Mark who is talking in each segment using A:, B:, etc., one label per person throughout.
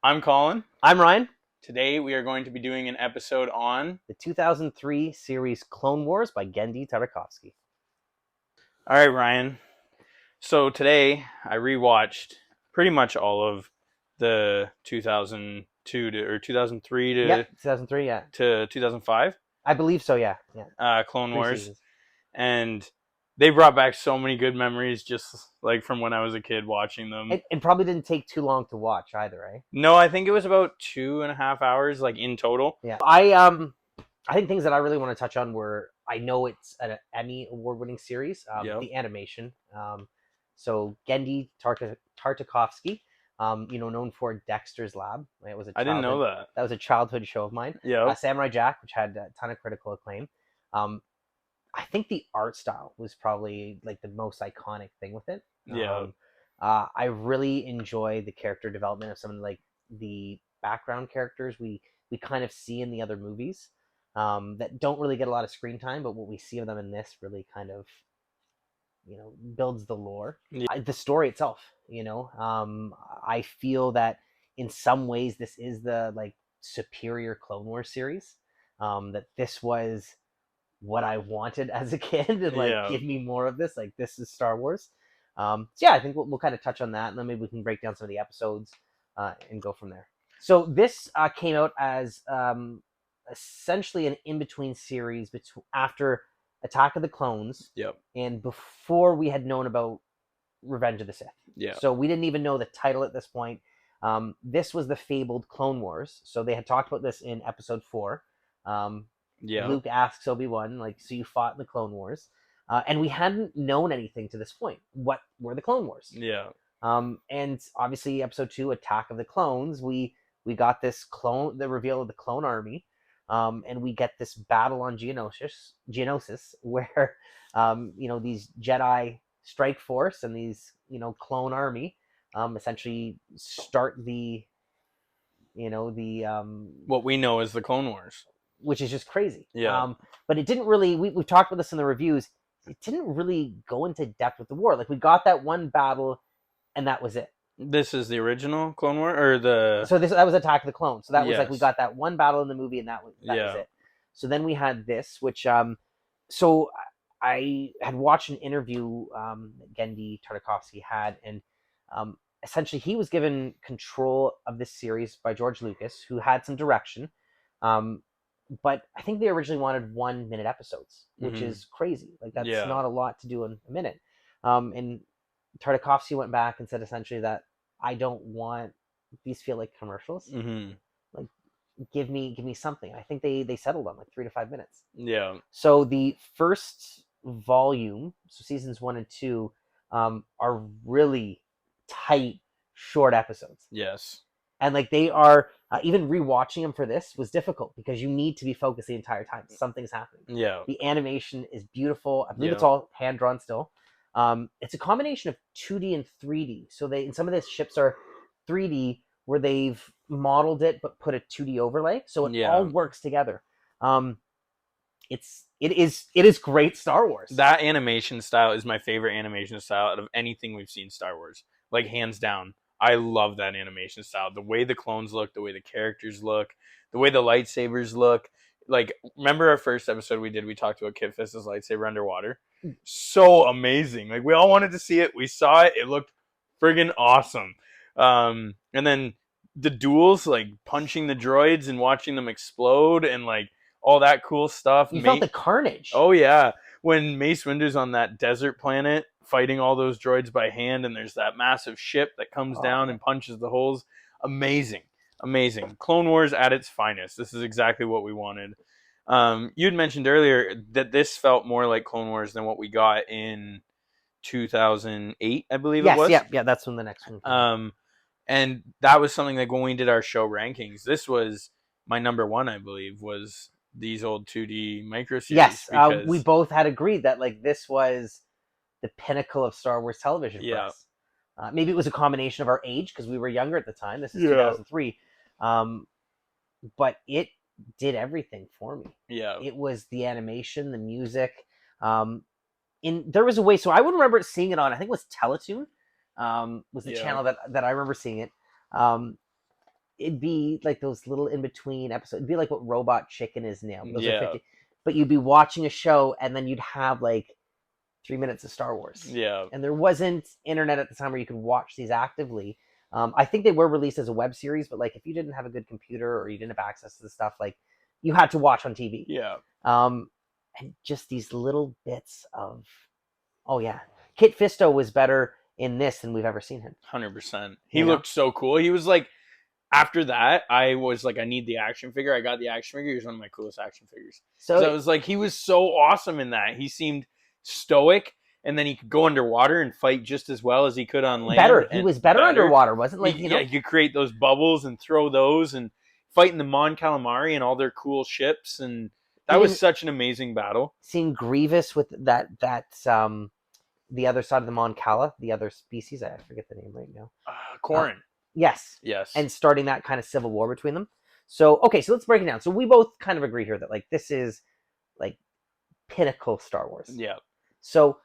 A: I'm Colin.
B: I'm Ryan.
A: Today we are going to be doing an episode on
B: The 2003 series Clone Wars by Genndy Tartakovsky.
A: All right, Ryan. So today I rewatched pretty much all of the 2002 or 2003 to
B: 2003, yeah.
A: to 2005
B: I believe so, yeah.
A: Clone
B: 3
A: Wars,
B: seasons.
A: and they brought back so many good memories just like from when I was a kid watching them.
B: It probably didn't take too long to watch either, right?
A: No, I think it was about 2.5 hours, like in total.
B: Yeah. I think things that I really want to touch on were, I know it's an Emmy award-winning series,
A: Yep.
B: the animation. So Genndy Tartakovsky, known for Dexter's Lab. It was
A: I didn't know that.
B: That was a childhood show of mine.
A: Yeah.
B: Samurai Jack, which had a ton of critical acclaim. I think the art style was probably like the most iconic thing with it.
A: Yeah.
B: I really enjoy the character development of some of like the background characters we kind of see in the other movies that don't really get a lot of screen time, but what we see of them in this really kind of builds the lore.
A: Yeah.
B: The story itself, I feel that in some ways this is the like superior Clone Wars series. That this was what I wanted as a kid, and give me more of this. Like, this is Star Wars. So yeah, I think we'll kind of touch on that, and then maybe we can break down some of the episodes and go from there. So this came out as essentially an in-between series after Attack of the Clones,
A: Yep.
B: and before we had known about Revenge of the Sith.
A: Yeah.
B: So we didn't even know the title at this point. This was the fabled Clone Wars. So they had talked about this in episode 4.
A: Yeah.
B: Luke asks Obi-Wan, so you fought in the Clone Wars. And we hadn't known anything to this point. What were the Clone Wars?
A: Yeah.
B: And obviously episode 2, Attack of the Clones, we got the reveal of the clone army. And we get this battle on Geonosis where, these Jedi strike force and these, clone army, essentially start
A: what we know as the Clone Wars,
B: which is just crazy.
A: Yeah.
B: But it didn't really, we've talked about this in the reviews, it didn't really go into depth with the war. Like, we got that one battle and that was it.
A: This is the original Clone War, or the...
B: So that was Attack of the Clones. So that was
A: Yes.
B: we got that one battle in the movie and that was it. So then we had this, which, so I had watched an interview that Genndy Tartakovsky had, and essentially he was given control of this series by George Lucas, who had some direction. But I think they originally wanted 1-minute episodes, which is crazy. Like, that's not a lot to do in a minute. And Tartakovsky went back and said essentially that I don't want these feel like commercials. Like, give me something. I think they settled on like 3 to 5 minutes.
A: Yeah.
B: So the first volume, so seasons 1 and 2, are really tight, short episodes.
A: Yes.
B: And like, they are even rewatching them for this was difficult because you need to be focused the entire time. Something's happening.
A: Yeah.
B: The animation is beautiful. I believe it's all hand drawn still. It's a combination of 2D and 3D. So some of the ships are 3D where they've modeled it but put a 2D overlay. So it all works together. It is great Star Wars.
A: That animation style is my favorite animation style out of anything we've seen Star Wars. Like, hands down. I love that animation style. The way the clones look, the way the characters look, the way the lightsabers look. Like, remember our first episode we talked about Kit Fist's lightsaber underwater? So amazing. Like, we all wanted to see it. We saw it. It looked friggin' awesome. And then the duels, like punching the droids and watching them explode and like all that cool stuff.
B: You felt the carnage.
A: Oh, yeah. When Mace Windu's on that desert planet fighting all those droids by hand, and there's that massive ship that comes down and punches the holes. Amazing. Clone Wars at its finest. This is exactly what we wanted. You had mentioned earlier that this felt more like Clone Wars than what we got in 2008, I believe it was.
B: Yeah, that's when the next one
A: came. And that was something like when we did our show rankings, this was my number 1, I believe, was these old 2D micro series.
B: Yes, we both had agreed that like this was the pinnacle of Star Wars television for us. Maybe it was a combination of our age because we were younger at the time. This is 2003. But it did everything for me.
A: Yeah.
B: It was the animation, the music. There was a way, so I would remember seeing it on, I think it was Teletoon, was the channel that I remember seeing it. it'd be like those little in between episodes. It'd be like what Robot Chicken is now. Those are
A: Yeah.
B: 50. But you'd be watching a show, and then you'd have like 3 minutes of Star Wars.
A: Yeah.
B: And there wasn't internet at the time where you could watch these actively. I think they were released as a web series, but like if you didn't have a good computer or you didn't have access to the stuff, like you had to watch on TV.
A: Yeah.
B: And just these little bits of, oh yeah, Kit Fisto was better in this than we've ever seen him.
A: 100%. He looked so cool. He was like, after that, I was like, I need the action figure. I got the action figure. He was one of my coolest action figures. So it was like, he was so awesome in that. He seemed stoic, and then he could go underwater and fight just as well as he could on land.
B: He was better underwater, wasn't like,
A: yeah, he could create those bubbles and throw those and fighting the Mon Calamari and all their cool ships, and that was such an amazing battle.
B: Seeing Grievous with that the other side of the Mon Cala, the other species, I forget the name right now.
A: Corrin.
B: Yes. And starting that kind of civil war between them. So, okay, so let's break it down. So we both kind of agree here that like this is like pinnacle Star Wars.
A: Yeah.
B: So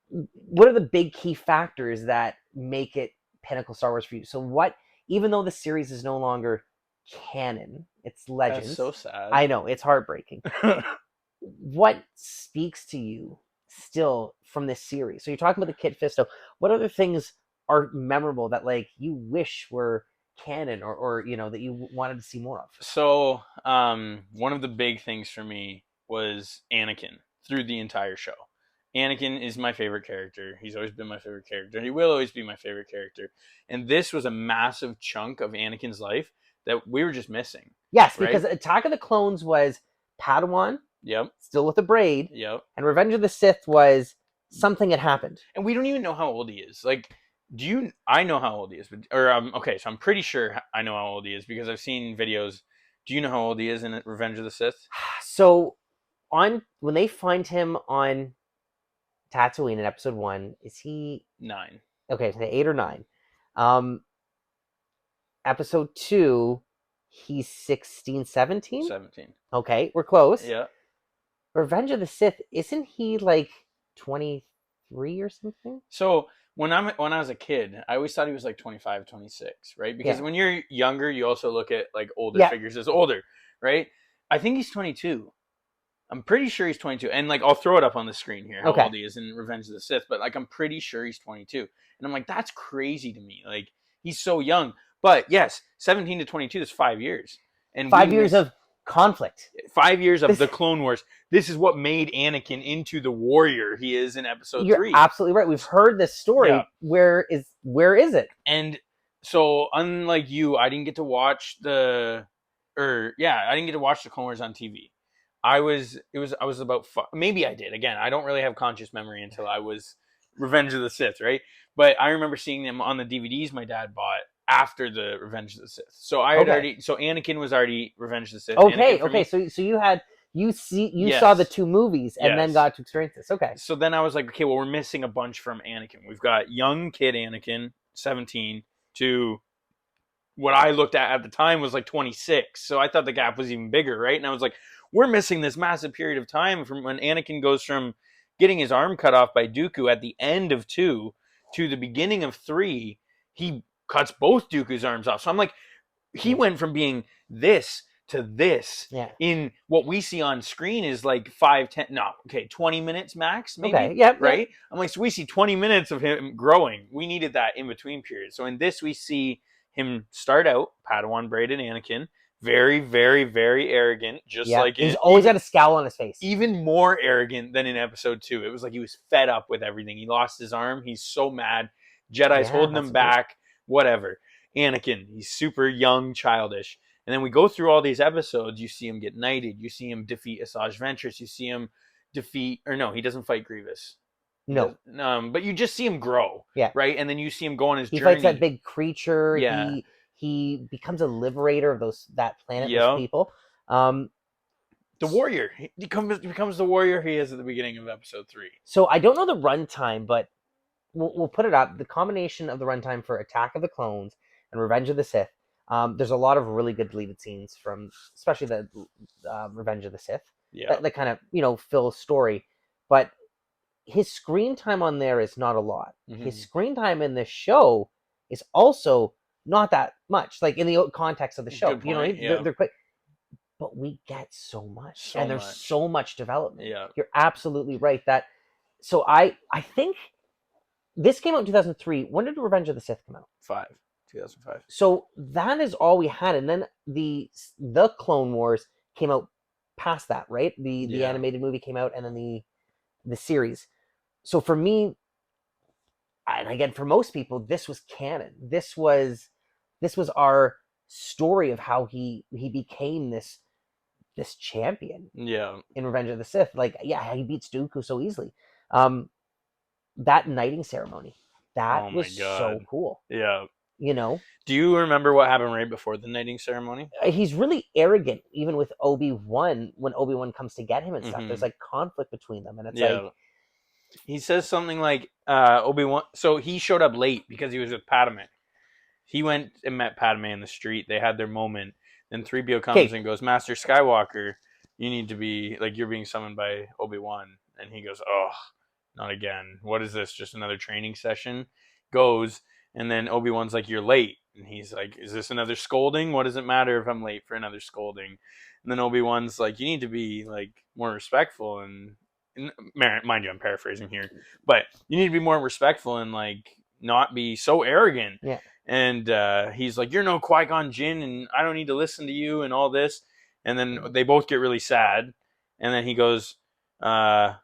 B: what are the big key factors that make it pinnacle Star Wars for you? So what, even though the series is no longer canon, it's legends.
A: That's so sad.
B: I know, it's heartbreaking. What speaks to you still from this series? So you're talking about the Kit Fisto. What other things are memorable that like you wish were canon or you know that you wanted to see more of?
A: So one of the big things for me was Anakin through the entire show. Anakin is my favorite character. He's always been my favorite character. He will always be my favorite character. And this was a massive chunk of Anakin's life that we were just missing.
B: Yes, right? Because Attack of the Clones was Padawan.
A: Yep.
B: Still with a braid.
A: Yep.
B: And Revenge of the Sith was something had happened.
A: And we don't even know how old he is. Like, I know how old he is. Okay, so I'm pretty sure I know how old he is because I've seen videos. Do you know how old he is in Revenge of the Sith?
B: So, when they find him on Tatooine in episode 1, is he
A: 9?
B: Okay, so 8 or 9. Episode 2, he's 16, 17?
A: 17.
B: Okay, we're close.
A: Yeah.
B: Revenge of the Sith, isn't he like 23 or something?
A: So when I was a kid, I always thought he was like 25, 26, right? Because when you're younger, you also look at like older figures as older, right? I think he's 22. I'm pretty sure he's 22. And like, I'll throw it up on the screen here, how old he is in Revenge of the Sith. But like, I'm pretty sure he's 22. And I'm like, that's crazy to me. Like, he's so young. But yes, 17 to 22 is 5 years. And
B: 5 years of conflict.
A: 5 years of the Clone Wars. This is what made Anakin into the warrior he is in episode 3.
B: You're absolutely right. We've heard this story. Yeah. Where is it? And
A: so, unlike you, I didn't get to watch the Clone Wars on TV. I was about maybe I did. Again, I don't really have conscious memory until I was Revenge of the Sith, right? But I remember seeing them on the DVDs my dad bought after the Revenge of the Sith. So Anakin was already Revenge of the Sith.
B: Okay. So you saw the 2 movies and then got to experience this. Okay.
A: So then I was like, okay, well, we're missing a bunch from Anakin. We've got young kid Anakin, 17, to what I looked at the time was like 26. So I thought the gap was even bigger, right? And I was like, we're missing this massive period of time from when Anakin goes from getting his arm cut off by Dooku at the end of 2 to the beginning of 3. He cuts both Dooku's arms off. So I'm like, he went from being this to this.
B: Yeah.
A: In what we see on screen is like 20 minutes max, maybe.
B: Okay. Yep.
A: Right? I'm like, so we see 20 minutes of him growing. We needed that in between period. So in this, we see him start out Padawan braided Anakin. Very, very, very arrogant.
B: He's always got a scowl on his face.
A: Even more arrogant than in episode 2. It was like he was fed up with everything. He lost his arm. He's so mad. Jedi's holding him back. Whatever. Anakin, he's super young, childish. And then we go through all these episodes. You see him get knighted. You see him defeat Asajj Ventress. You see him he doesn't fight Grievous.
B: No.
A: But you just see him grow.
B: Yeah.
A: Right? And then you see him go on his journey.
B: He fights that big creature.
A: Yeah.
B: He becomes a liberator of that planet, those people.
A: The warrior. He becomes the warrior he is at the beginning of episode 3.
B: So I don't know the runtime, but we'll put it up. The combination of the runtime for Attack of the Clones and Revenge of the Sith. There's a lot of really good deleted scenes from, especially the Revenge of the Sith.
A: Yeah.
B: That kind of fill a story, but his screen time on there is not a lot. Mm-hmm. His screen time in this show is also not that much, like in the context of the show.
A: Good
B: You know what I
A: point.
B: mean?
A: Yeah.
B: They're quick, but we get so much,
A: So
B: and there's
A: much.
B: so much development.
A: Yeah.
B: You're absolutely right. That so I think this came out in 2003. When did Revenge of the Sith come out?
A: 2005.
B: So that is all we had, and then the Clone Wars came out past that, right? The animated movie came out, and then the series. So for me, and again for most people, this was canon. This was our story of how he became this champion.
A: Yeah.
B: In Revenge of the Sith, like yeah, he beats Dooku so easily. That knighting ceremony, that was so cool.
A: Yeah.
B: You know,
A: do you remember what happened right before the knighting ceremony?
B: He's really arrogant, even with Obi-Wan, when Obi-Wan comes to get him and stuff. There's like conflict between them, and it's like
A: he says something like Obi-Wan. So he showed up late because he was with Padme. He went and met Padme in the street. They had their moment. Then 3PO comes and goes, Master Skywalker, you need to be, like, you're being summoned by Obi-Wan. And he goes, oh, not again. What is this? Just another training session? Goes, and then Obi-Wan's like, you're late. And he's like, is this another scolding? What does it matter if I'm late for another scolding? And then Obi-Wan's like, you need to be, like, more respectful. And mind you, I'm paraphrasing here. But you need to be more respectful and, like, not be so arrogant.
B: Yeah.
A: And he's like, you're no Qui-Gon Jinn, and I don't need to listen to you and all this. And then they both get really sad. And then he goes, go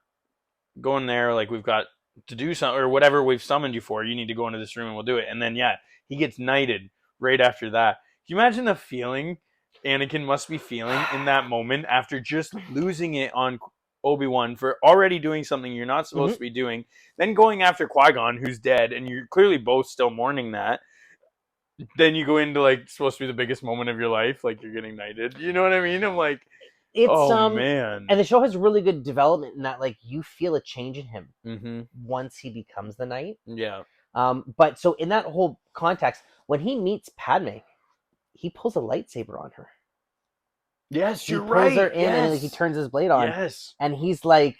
A: in there, like, we've got to do something, or whatever we've summoned you for. You need to go into this room and we'll do it. And then, yeah, he gets knighted right after that. Can you imagine the feeling Anakin must be feeling in that moment after just losing it on Obi-Wan for already doing something you're not supposed to be doing, then going after Qui-Gon, who's dead, and you're clearly both still mourning that. Then you go into, like, supposed to be the biggest moment of your life, like you're getting knighted. You know what I mean? I'm like, man.
B: And the show has really good development in that, like, you feel a change in him once he becomes the knight.
A: Yeah.
B: But so in that whole context, when he meets Padme, he pulls a lightsaber on her.
A: Yes, you're
B: right. He pulls her in
A: and
B: like, he turns his blade on.
A: Yes.
B: And he's like,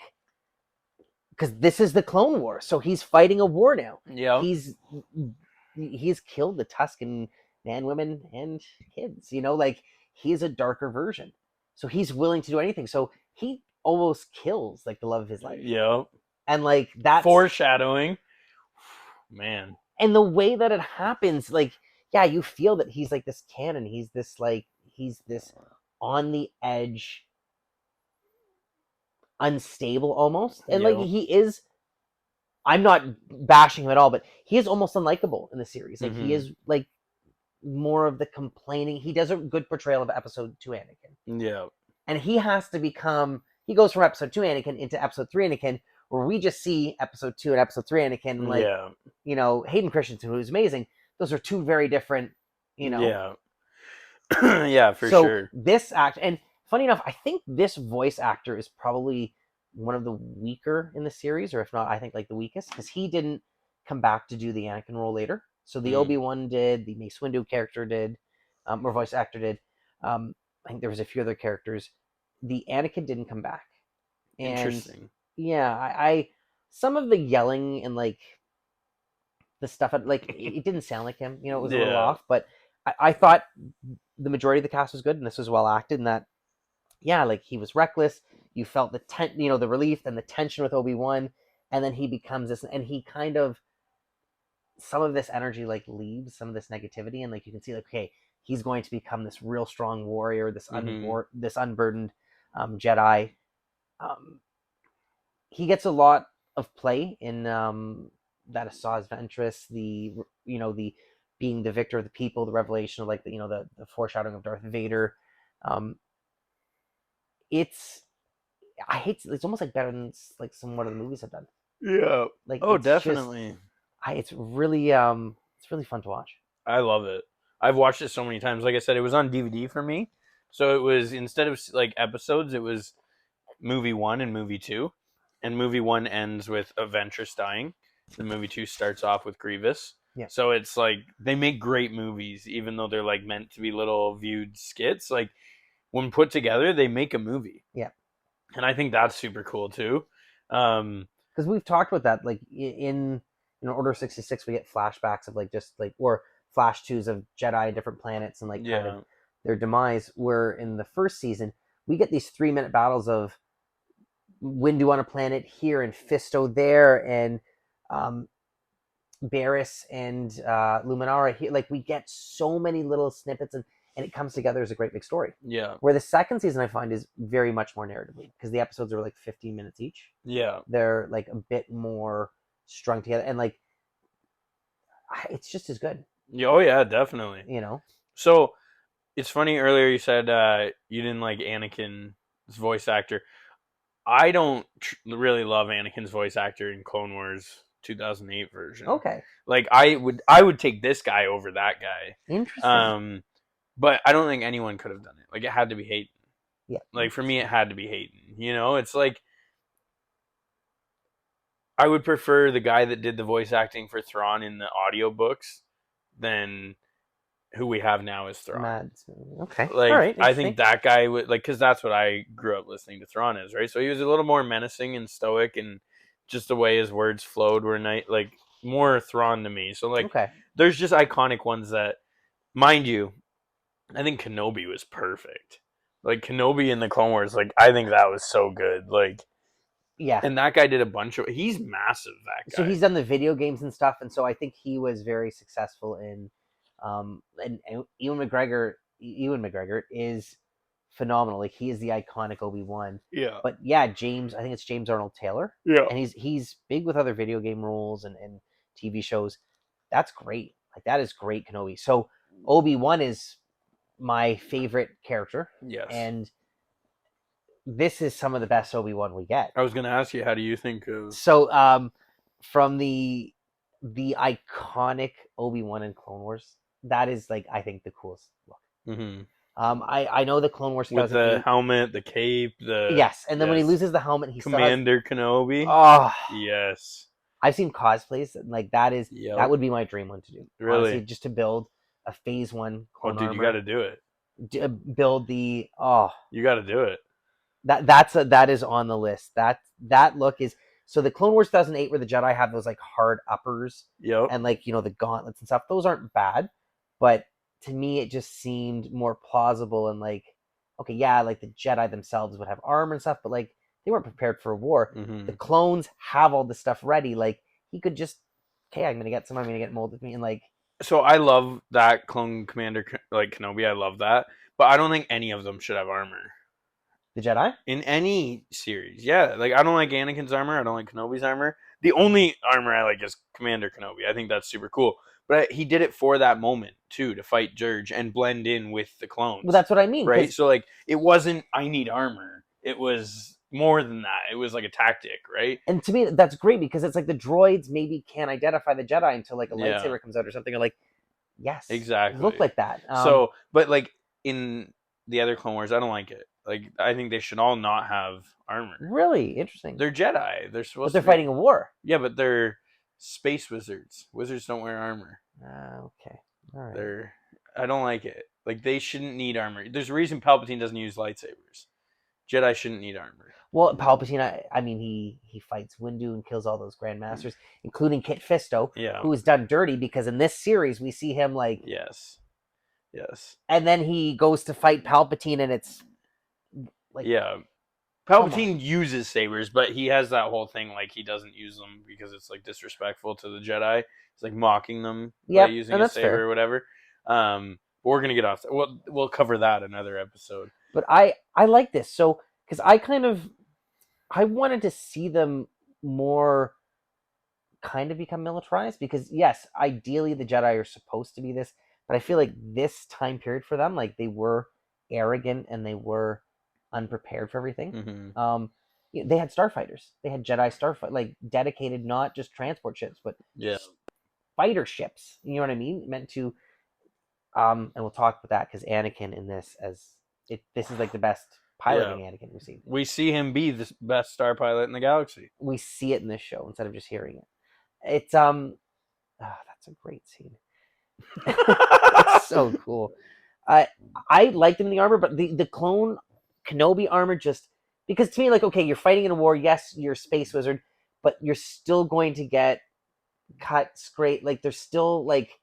B: because this is the Clone War, so he's fighting a war now.
A: Yeah.
B: He's killed the Tusken man, women, and kids. You know, like, he's a darker version. So he's willing to do anything. So he almost kills, like, the love of his life.
A: Yeah.
B: And, like, that's
A: foreshadowing. Man.
B: And the way that it happens, like, yeah, you feel that he's like this cannon. He's this on the edge, unstable almost. And like he is, I'm not bashing him at all, but he is almost unlikable in the series. Like he is like more of the complaining. He does a good portrayal of episode 2 Anakin.
A: Yeah.
B: And he has to become, he goes from episode 2 Anakin into episode 3 Anakin, where we just see episode 2 and episode 3 Anakin, like, you know, Hayden Christensen, who's amazing. Those are two very different, you know.
A: Yeah. Yeah, for sure.
B: So this act, and funny enough, I think this voice actor is probably one of the weaker in the series, or if not, I think like the weakest, because he didn't come back to do the Anakin role later. So the Obi-Wan did, the Mace Windu character did, or voice actor did. I think there was a few other characters. The Anakin didn't come back. And
A: interesting.
B: Yeah, I some of the yelling and like the stuff, like it didn't sound like him. You know, it was a little off. But I thought the majority of the cast was good, and this was well acted. And that, yeah, like he was reckless. You felt the the relief and the tension with Obi-Wan, and then he becomes this, and he kind of, some of this energy like leaves, some of this negativity, and like you can see, like, okay, he's going to become this real strong warrior, this this unburdened Jedi. He gets a lot of play in that Asajj Ventress, the being the victor of the people, the revelation of like the foreshadowing of Darth Vader. It's almost like better than like some what other movies have done.
A: Yeah.
B: Like
A: definitely.
B: It's really fun to watch.
A: I love it. I've watched it so many times. Like I said, it was on DVD for me. So it was, instead of like episodes, it was movie 1 and movie 2. And movie 1 ends with a Ventress dying. The movie 2 starts off with Grievous.
B: Yeah.
A: So it's like, they make great movies, even though they're like meant to be little viewed skits. Like, when put together, they make a movie.
B: Yeah.
A: And I think that's super cool too.
B: Because we've talked about that, like in Order 66, we get flashbacks of like just like, or flash twos of Jedi and different planets and like kind of their demise. Where in the first season we get these 3-minute battles of Windu on a planet here and Fisto there, and Barriss and Luminara here. Like we get so many little snippets, and it comes together as a great big story.
A: Yeah.
B: Where the second season I find is very much more narratively, because the episodes are like 15 minutes each.
A: Yeah.
B: They're like a bit more strung together, and like it's just as good.
A: Oh yeah, definitely.
B: You know.
A: So it's funny. Earlier you said you didn't like Anakin's voice actor. I don't really love Anakin's voice actor in Clone Wars 2008 version.
B: Okay.
A: Like I would take this guy over that guy.
B: Interesting.
A: But I don't think anyone could have done it. Like it had to be Hayden.
B: Yeah.
A: Like for me, it had to be Hayden. You know, it's like I would prefer the guy that did the voice acting for Thrawn in the audiobooks than who we have now as Thrawn.
B: Okay.
A: Like,
B: all right.
A: I think that guy would, like, because that's what I grew up listening to Thrawn as, right? So he was a little more menacing and stoic, and just the way his words flowed were like more Thrawn to me. So like, there's just iconic ones that, mind you, I think Kenobi was perfect. Like Kenobi in the Clone Wars, like I think that was so good. Like,
B: yeah,
A: and that guy did a bunch of. He's massive. That guy.
B: So he's done the video games and stuff, and so I think he was very successful in. And Ewan McGregor is phenomenal. Like he is the iconic Obi-Wan.
A: Yeah.
B: But yeah, I think it's James Arnold Taylor.
A: Yeah.
B: And he's big with other video game roles and TV shows. That's great. Like that is great, Kenobi. So Obi-Wan is my favorite character.
A: Yes.
B: And this is some of the best Obi-Wan we get.
A: I was going to ask you, how do you think of...
B: So, from the iconic Obi-Wan in Clone Wars, that is, like, I think the coolest look.
A: Mm-hmm.
B: I know the Clone Wars...
A: With the helmet, the cape,
B: Yes, and then when he loses the helmet, he
A: Commander Kenobi.
B: Oh.
A: Yes.
B: I've seen cosplays, and, like, that would be my dream one to do.
A: Really?
B: Honestly, just to build a Phase 1 clone armor.
A: You got to do it.
B: Build the...
A: You got to do it.
B: That is on the list. That look is... So the Clone Wars 2008, where the Jedi have those like hard uppers, and like the gauntlets and stuff, those aren't bad, but to me it just seemed more plausible and like, okay, yeah, like the Jedi themselves would have armor and stuff, but like they weren't prepared for war.
A: Mm-hmm.
B: The clones have all this stuff ready. Like he could just, okay, I'm gonna get molded me, and like.
A: So I love that clone commander like Kenobi. I love that, but I don't think any of them should have armor.
B: The Jedi?
A: In any series, yeah. Like, I don't like Anakin's armor. I don't like Kenobi's armor. The only armor I like is Commander Kenobi. I think that's super cool. But he did it for that moment, too, to fight Dirge and blend in with the clones.
B: Well, that's what I mean.
A: Right? So, like, it wasn't, I need armor. It was more than that. It was like a tactic, right?
B: And to me, that's great, because it's like the droids maybe can't identify the Jedi until, like, a lightsaber comes out or something. Or, like, yes.
A: Exactly.
B: Look like that.
A: So, but, like, in the other Clone Wars, I don't like it. Like, I think they should all not have armor.
B: Really? Interesting.
A: They're Jedi. They're supposed
B: to be fighting a war.
A: Yeah, but they're space wizards. Wizards don't wear armor.
B: Okay. All right.
A: I don't like it. Like, they shouldn't need armor. There's a reason Palpatine doesn't use lightsabers. Jedi shouldn't need armor.
B: Well, Palpatine, I mean, he fights Windu and kills all those Grand Masters, including Kit Fisto, who is done dirty, because in this series we see him like...
A: Yes.
B: And then he goes to fight Palpatine, and it's... Like,
A: Palpatine uses sabers, but he has that whole thing like he doesn't use them because it's like disrespectful to the Jedi. It's like mocking them by using a saber or whatever. But we're gonna get off that. We'll cover that another episode.
B: But I like this, so because I wanted to see them more kind of become militarized, because yes, ideally the Jedi are supposed to be this, but I feel like this time period for them, like they were arrogant and they were unprepared for everything.
A: Mm-hmm.
B: They had starfighters. They had Jedi starfight, like dedicated, not just transport ships, but fighter ships. You know what I mean? Meant to. And we'll talk about that, because Anakin in this, this is like the best piloting Anakin we've seen.
A: We see him be the best star pilot in the galaxy.
B: We see it in this show instead of just hearing it. It's that's a great scene. It's so cool. I liked him in the armor, but the clone Kenobi armor, just because to me, like, okay, you're fighting in a war, yes, you're a space wizard, but you're still going to get cut, scrape, like there's still like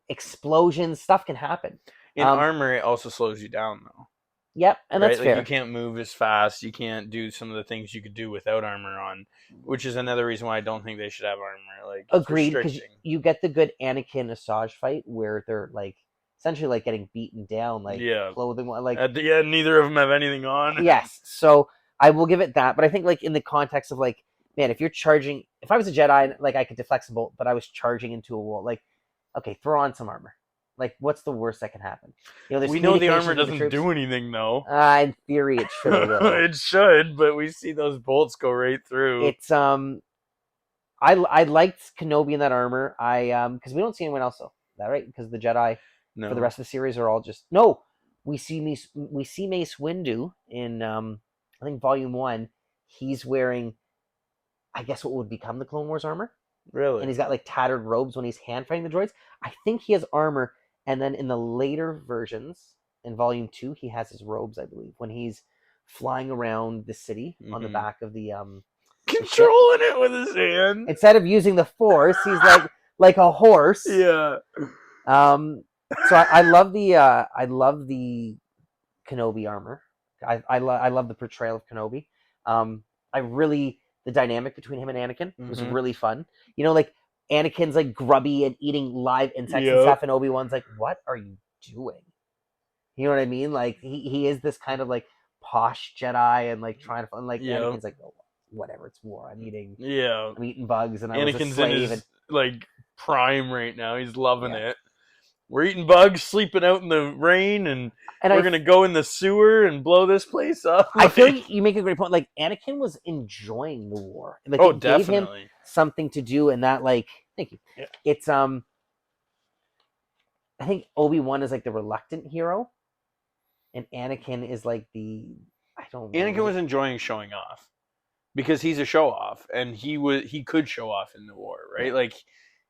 B: explosions, stuff can happen.
A: In armor, it also slows you down, though.
B: Yep, and
A: right?
B: that's
A: Like
B: fair.
A: you can't move as fast. You can't do some of the things you could do without armor on, which is another reason why I don't think they should have armor. Like it's
B: Agreed, because
A: restricting.
B: you get the good Anakin Asajj fight where they're like essentially like getting beaten down, like
A: Yeah.
B: clothing, like
A: At the end, neither of them have anything on.
B: yes. So I will give it that, but I think like in the context of like, man, if you're charging, if I was a Jedi, like I could deflect a bolt, but I was charging into a wall, like, okay, throw on some armor. Like, what's the worst that can happen? You know, there's
A: We know the armor
B: communications with the
A: doesn't
B: troops.
A: do anything, though.
B: In theory, it should.
A: It should, but we see those bolts go right through.
B: It's I liked Kenobi in that armor. Because we don't see anyone else though. Is that right? Because the Jedi
A: No.
B: for the rest of the series are all just no. We see Mace Windu in I think Volume 1. He's wearing, I guess, what would become the Clone Wars armor.
A: Really?
B: And he's got like tattered robes when he's hand fighting the droids. I think he has armor, and then in the later versions, in Volume 2, he has his robes, I believe, when he's flying around the city on the back of the
A: controlling it with his hand.
B: Instead of using the Force, he's like a horse.
A: Yeah.
B: So I love the Kenobi armor. I love the portrayal of Kenobi. The dynamic between him and Anakin was really fun. You know, like Anakin's like grubby and eating live insects and stuff, and Obi-Wan's like, "What are you doing?" You know what I mean? Like he is this kind of like posh Jedi and like trying to fun. Like Anakin's like, "Oh, whatever, it's war. I'm eating bugs." And
A: Anakin's
B: was a slave
A: in his like prime right now. He's loving it. We're eating bugs, sleeping out in the rain, and we're going to go in the sewer and blow this place up.
B: I feel like you make a great point. Like, Anakin was enjoying the war. Like, it gave him something to do, and that, like, thank you.
A: Yeah.
B: It's, I think Obi-Wan is, like, the reluctant hero, and Anakin is, like,
A: Anakin was enjoying showing off, because he's a show-off, and he could show off in the war, right? Yeah. Like,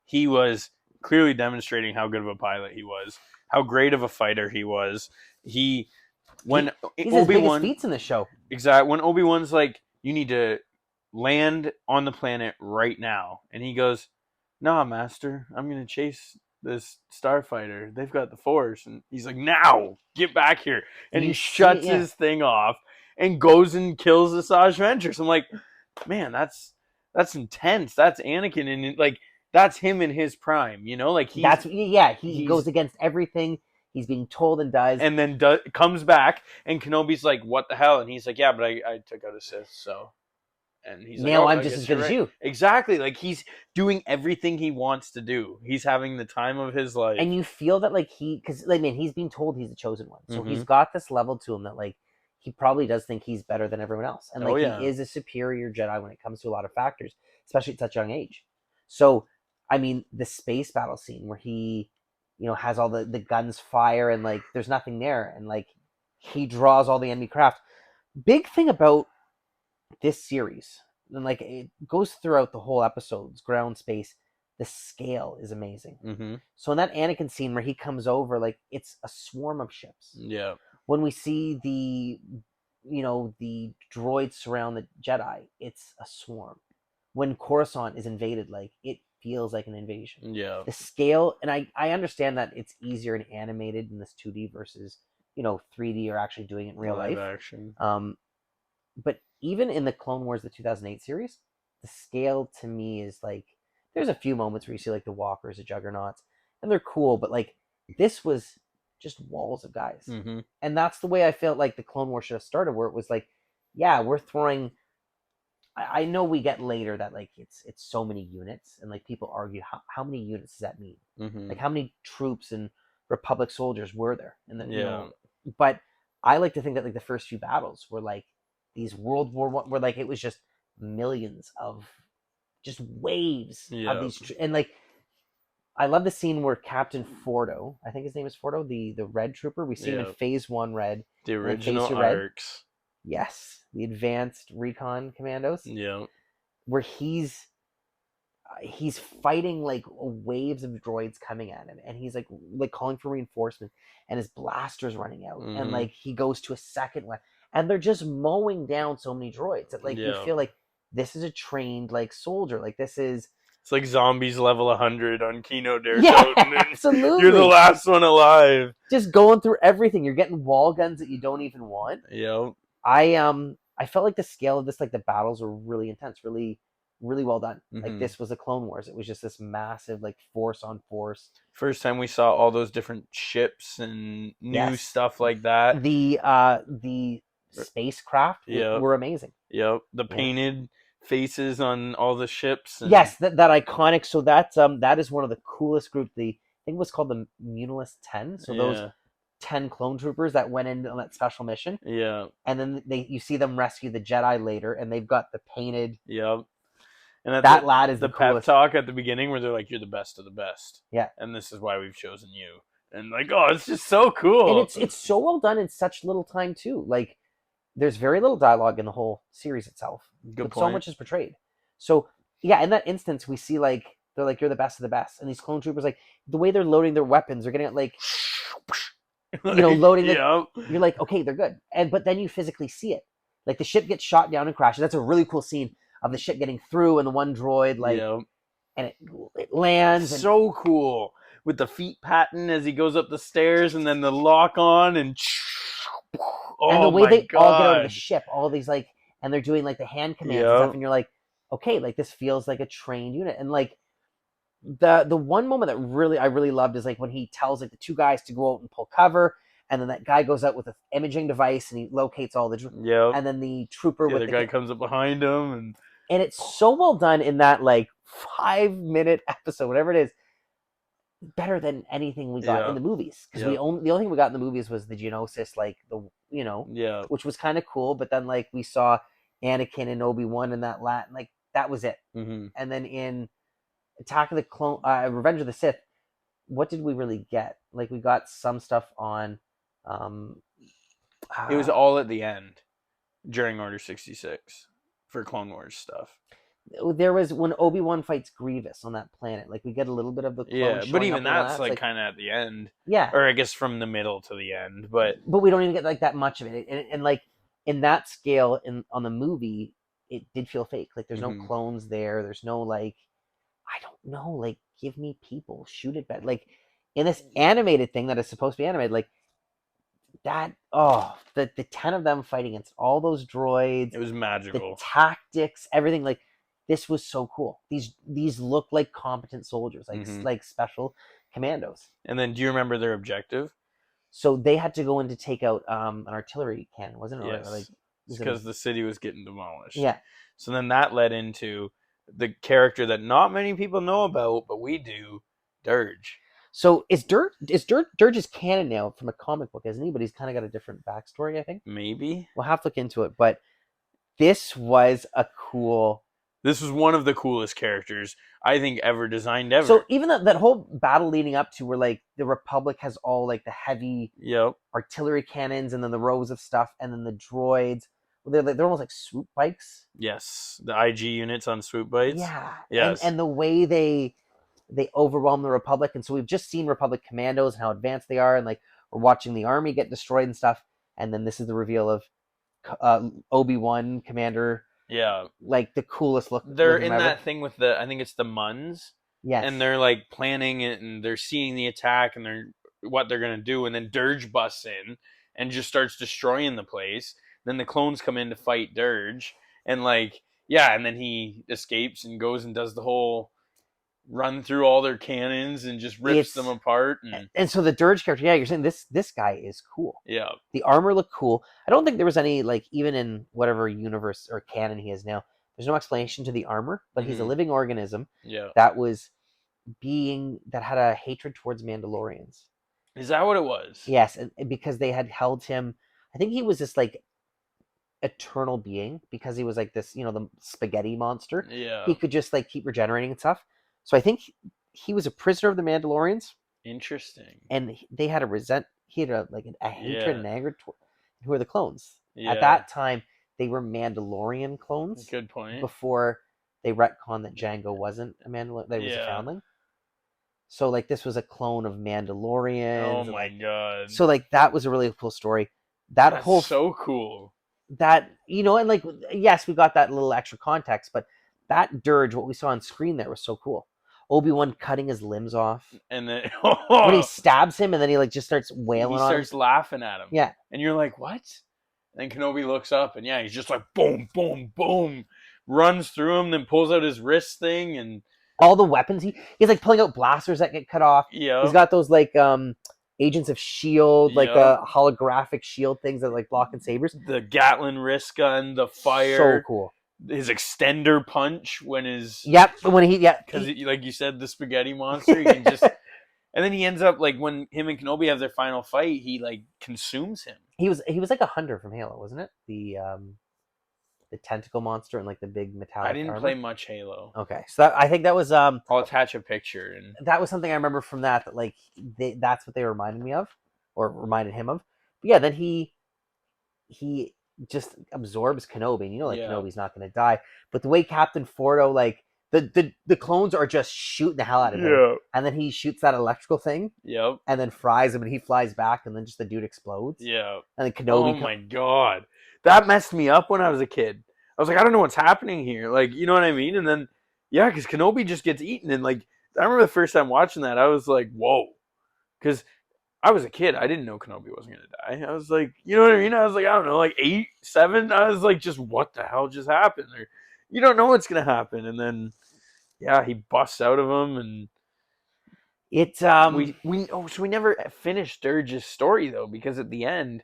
A: he was clearly demonstrating how good of a pilot he was, how great of a fighter he was. He's
B: Obi-Wan, his biggest feats in the show.
A: Exactly. When Obi-Wan's like, you need to land on the planet right now, and he goes, "Nah, Master, I'm gonna chase this starfighter. They've got the Force." And he's like, "Now, get back here!" And he shuts his thing off and goes and kills Asajj Ventress. I'm like, man, that's intense. That's Anakin, and like, that's him in his prime, you know? Like he
B: goes against everything he's being told and does.
A: And then comes back, and Kenobi's like, "What the hell?" And he's like, "Yeah, but I took out a Sith, so." And he's
B: now I'm just as good as you.
A: Exactly. Like, he's doing everything he wants to do. He's having the time of his life.
B: And you feel that, like, because, like, man, he's being told he's the chosen one. So he's got this level to him that, like, he probably does think he's better than everyone else. And, like, he is a superior Jedi when it comes to a lot of factors, especially at such a young age. So, I mean, the space battle scene where he, you know, has all the guns fire and, like, there's nothing there. And, like, he draws all the enemy craft. Big thing about this series, and, like, it goes throughout the whole episodes, ground, space, the scale is amazing. So in that Anakin scene where he comes over, like, it's a swarm of ships.
A: Yeah.
B: When we see the droids surround the Jedi, it's a swarm. When Coruscant is invaded, like, it feels like an invasion.
A: Yeah.
B: The scale, and I understand that it's easier and animated in this 2D versus, 3D or actually doing it in real life.
A: Action.
B: But even in the Clone Wars, the 2008 series, the scale to me is like, there's a few moments where you see like the walkers, the juggernauts, and they're cool, but like this was just walls of guys. And that's the way I felt like the Clone Wars should have started, where it was like, yeah, we're throwing. I know we get later that like it's so many units, and like people argue how many units does that mean? Like how many troops and Republic soldiers were there? And but I like to think that like the first few battles were like these World War I, where like it was just millions of just waves of these, and like I love the scene where Captain Fordo, I think his name is Fordo, the Red Trooper, we see him in Phase 1 Red,
A: the original arcs.
B: Yes, the Advanced Recon Commandos.
A: Yeah,
B: where he's fighting like waves of droids coming at him, and he's like calling for reinforcement, and his blaster's running out, and like he goes to a second one, and they're just mowing down so many droids that like you feel like this is a trained like soldier, like this is
A: It's like zombies level 100 on Kino Der
B: Yeah,
A: Toten, and
B: absolutely.
A: you're the last one alive.
B: Just going through everything. You're getting wall guns that you don't even want.
A: Yep.
B: I felt like the scale of this, like the battles were really intense, really, really well done. Like this was the Clone Wars. It was just this massive, like, force on force.
A: First time we saw all those different ships and new stuff like that.
B: The spacecraft were amazing.
A: Yep. The painted faces on all the ships.
B: And... Yes, that iconic. So that is one of the coolest group. I think it was called the Munilist 10. So those 10 clone troopers that went in on that special mission.
A: Yeah.
B: And then you see them rescue the Jedi later, and they've got the painted.
A: Yep. And
B: that lad is the
A: pep talk at the beginning where they're like, "You're the best of the best."
B: Yeah.
A: And this is why we've chosen you. And like, oh, it's just so cool.
B: And it's so well done in such little time too. Like, there's very little dialogue in the whole series itself.
A: Good point.
B: So much is portrayed. So yeah, in that instance, we see like they're like, "You're the best of the best," and these clone troopers, like the way they're loading their weapons, they're getting it like, loading. You're like, okay, they're good, but then you physically see it. Like the ship gets shot down and crashes. That's a really cool scene of the ship getting through and the one droid and it lands.
A: So cool with the feet patting as he goes up the stairs, and then the lock on and
B: the way they all get out of the ship, all these like, and they're doing like the hand commands and stuff, and you're like, okay, like this feels like a trained unit. And like the one moment that I really loved is like when he tells like the two guys to go out and pull cover. And then that guy goes out with an imaging device and he locates all the... And then the trooper with
A: the guy comes up behind him.
B: And it's so well done in that, like, 5-minute episode, whatever it is. Better than anything we got in the movies. Because the only thing we got in the movies was the Geonosis, like, which was kind of cool. But then, like, we saw Anakin and Obi-Wan in that Latin. Like, that was it.
A: Mm-hmm.
B: And then in Attack of the Clone... Revenge of the Sith, what did we really get? Like, we got some stuff on...
A: it was all at the end during Order 66 for Clone Wars stuff.
B: There was when Obi-Wan fights Grievous on that planet. Like we get a little bit of the clone
A: but even that's like kind of at the end.
B: Yeah,
A: or I guess from the middle to the end. But
B: we don't even get like that much of it. And like in that scale on the movie, it did feel fake. Like there's no clones there. There's no like, I don't know. Like give me people, shoot it better. Like in this animated thing that is supposed to be animated, like. That the 10 of them fighting against all those droids.
A: It was magical.
B: The tactics, everything, like this was so cool. These look like competent soldiers, like like special commandos.
A: And then do you remember their objective?
B: So they had to go in to take out an artillery cannon, wasn't it?
A: Yes.
B: Or, like,
A: because the city was getting demolished.
B: Yeah.
A: So then that led into the character that not many people know about, but we do, Dirge.
B: So Dirge's canon now from a comic book, isn't he? But he's kind of got a different backstory, I think.
A: Maybe.
B: We'll have to look into it. But this was
A: This was one of the coolest characters I think ever designed ever.
B: So even that whole battle leading up to where like the Republic has all like the heavy artillery cannons and then the rows of stuff and then the droids. They're almost like swoop bikes.
A: Yes, the IG units on swoop bikes.
B: Yeah.
A: Yes.
B: And the way they overwhelm the Republic, and so we've just seen Republic commandos and how advanced they are, and like we're watching the army get destroyed and stuff, and then this is the reveal of Obi-Wan commander.
A: Yeah,
B: like the coolest look.
A: They're in that thing with I think it's the Muns.
B: Yes,
A: and they're like planning it, and they're seeing the attack, and what they're gonna do, and then Dirge busts in and just starts destroying the place. Then the clones come in to fight Dirge, and and then he escapes and goes and does the whole run through all their cannons and just rips them apart.
B: And so the Dirge character, you're saying this guy is cool.
A: Yeah.
B: The armor looked cool. I don't think there was any, like, even in whatever universe or canon he is now, there's no explanation to the armor, but he's a living organism that had a hatred towards Mandalorians.
A: Is that what it was?
B: Yes, and because they had held him, I think he was this, like, eternal being, because he was like this, the spaghetti monster.
A: Yeah.
B: He could just, like, keep regenerating and stuff. So I think he was a prisoner of the Mandalorians.
A: Interesting.
B: And they had he had a hatred and anger toward who are the clones.
A: Yeah.
B: At that time, they were Mandalorian clones.
A: Good point.
B: Before they retconned that Jango wasn't a Mandalorian, that he was a foundling. So like this was a clone of Mandalorians.
A: Oh my god.
B: So like that was a really cool story. That's
A: so cool.
B: That and like yes, we got that little extra context, but that dirge, what we saw on screen there was so cool. Obi-Wan cutting his limbs off.
A: And then
B: When he stabs him and then he like just starts wailing
A: he
B: on
A: starts
B: him.
A: laughing at him.
B: Yeah.
A: And you're like, what? And then Kenobi looks up and he's just like boom, boom, boom. Runs through him, then pulls out his wrist thing and
B: all the weapons. He's like pulling out blasters that get cut off.
A: Yeah.
B: He's got those like Agents of S.H.I.E.L.D., like holographic shield things that like blocking sabers.
A: The Gatling wrist gun, the fire.
B: So cool.
A: His extender punch when his...
B: Yep, when
A: because like you said, the spaghetti monster, you can just... And then he ends up, like, when him and Kenobi have their final fight, he, like, consumes him.
B: He was like a hunter from Halo, wasn't it? The tentacle monster and like the big metallic.
A: I didn't play much Halo.
B: Okay, so I think that was
A: I'll attach a picture and
B: that was something I remember from that like that's what they reminded me of, or reminded him of. But yeah, then he just absorbs Kenobi, and Kenobi's not going to die. But the way Captain Fordo, like the clones are just shooting the hell out of him, and then he shoots that electrical thing, and then fries him, and he flies back, and then just the dude explodes, and then Kenobi.
A: Oh my god. That messed me up when I was a kid. I was like, I don't know what's happening here. Like, you know what I mean? And then, because Kenobi just gets eaten. And, like, I remember the first time watching that, I was like, whoa. Because I was a kid. I didn't know Kenobi wasn't going to die. I was like, you know what I mean? I was like, I don't know, like 8, 7. I was like, just what the hell just happened? Or, you don't know what's going to happen. And then, he busts out of him. And
B: it's,
A: we never finished Dirge's story, though, because at the end,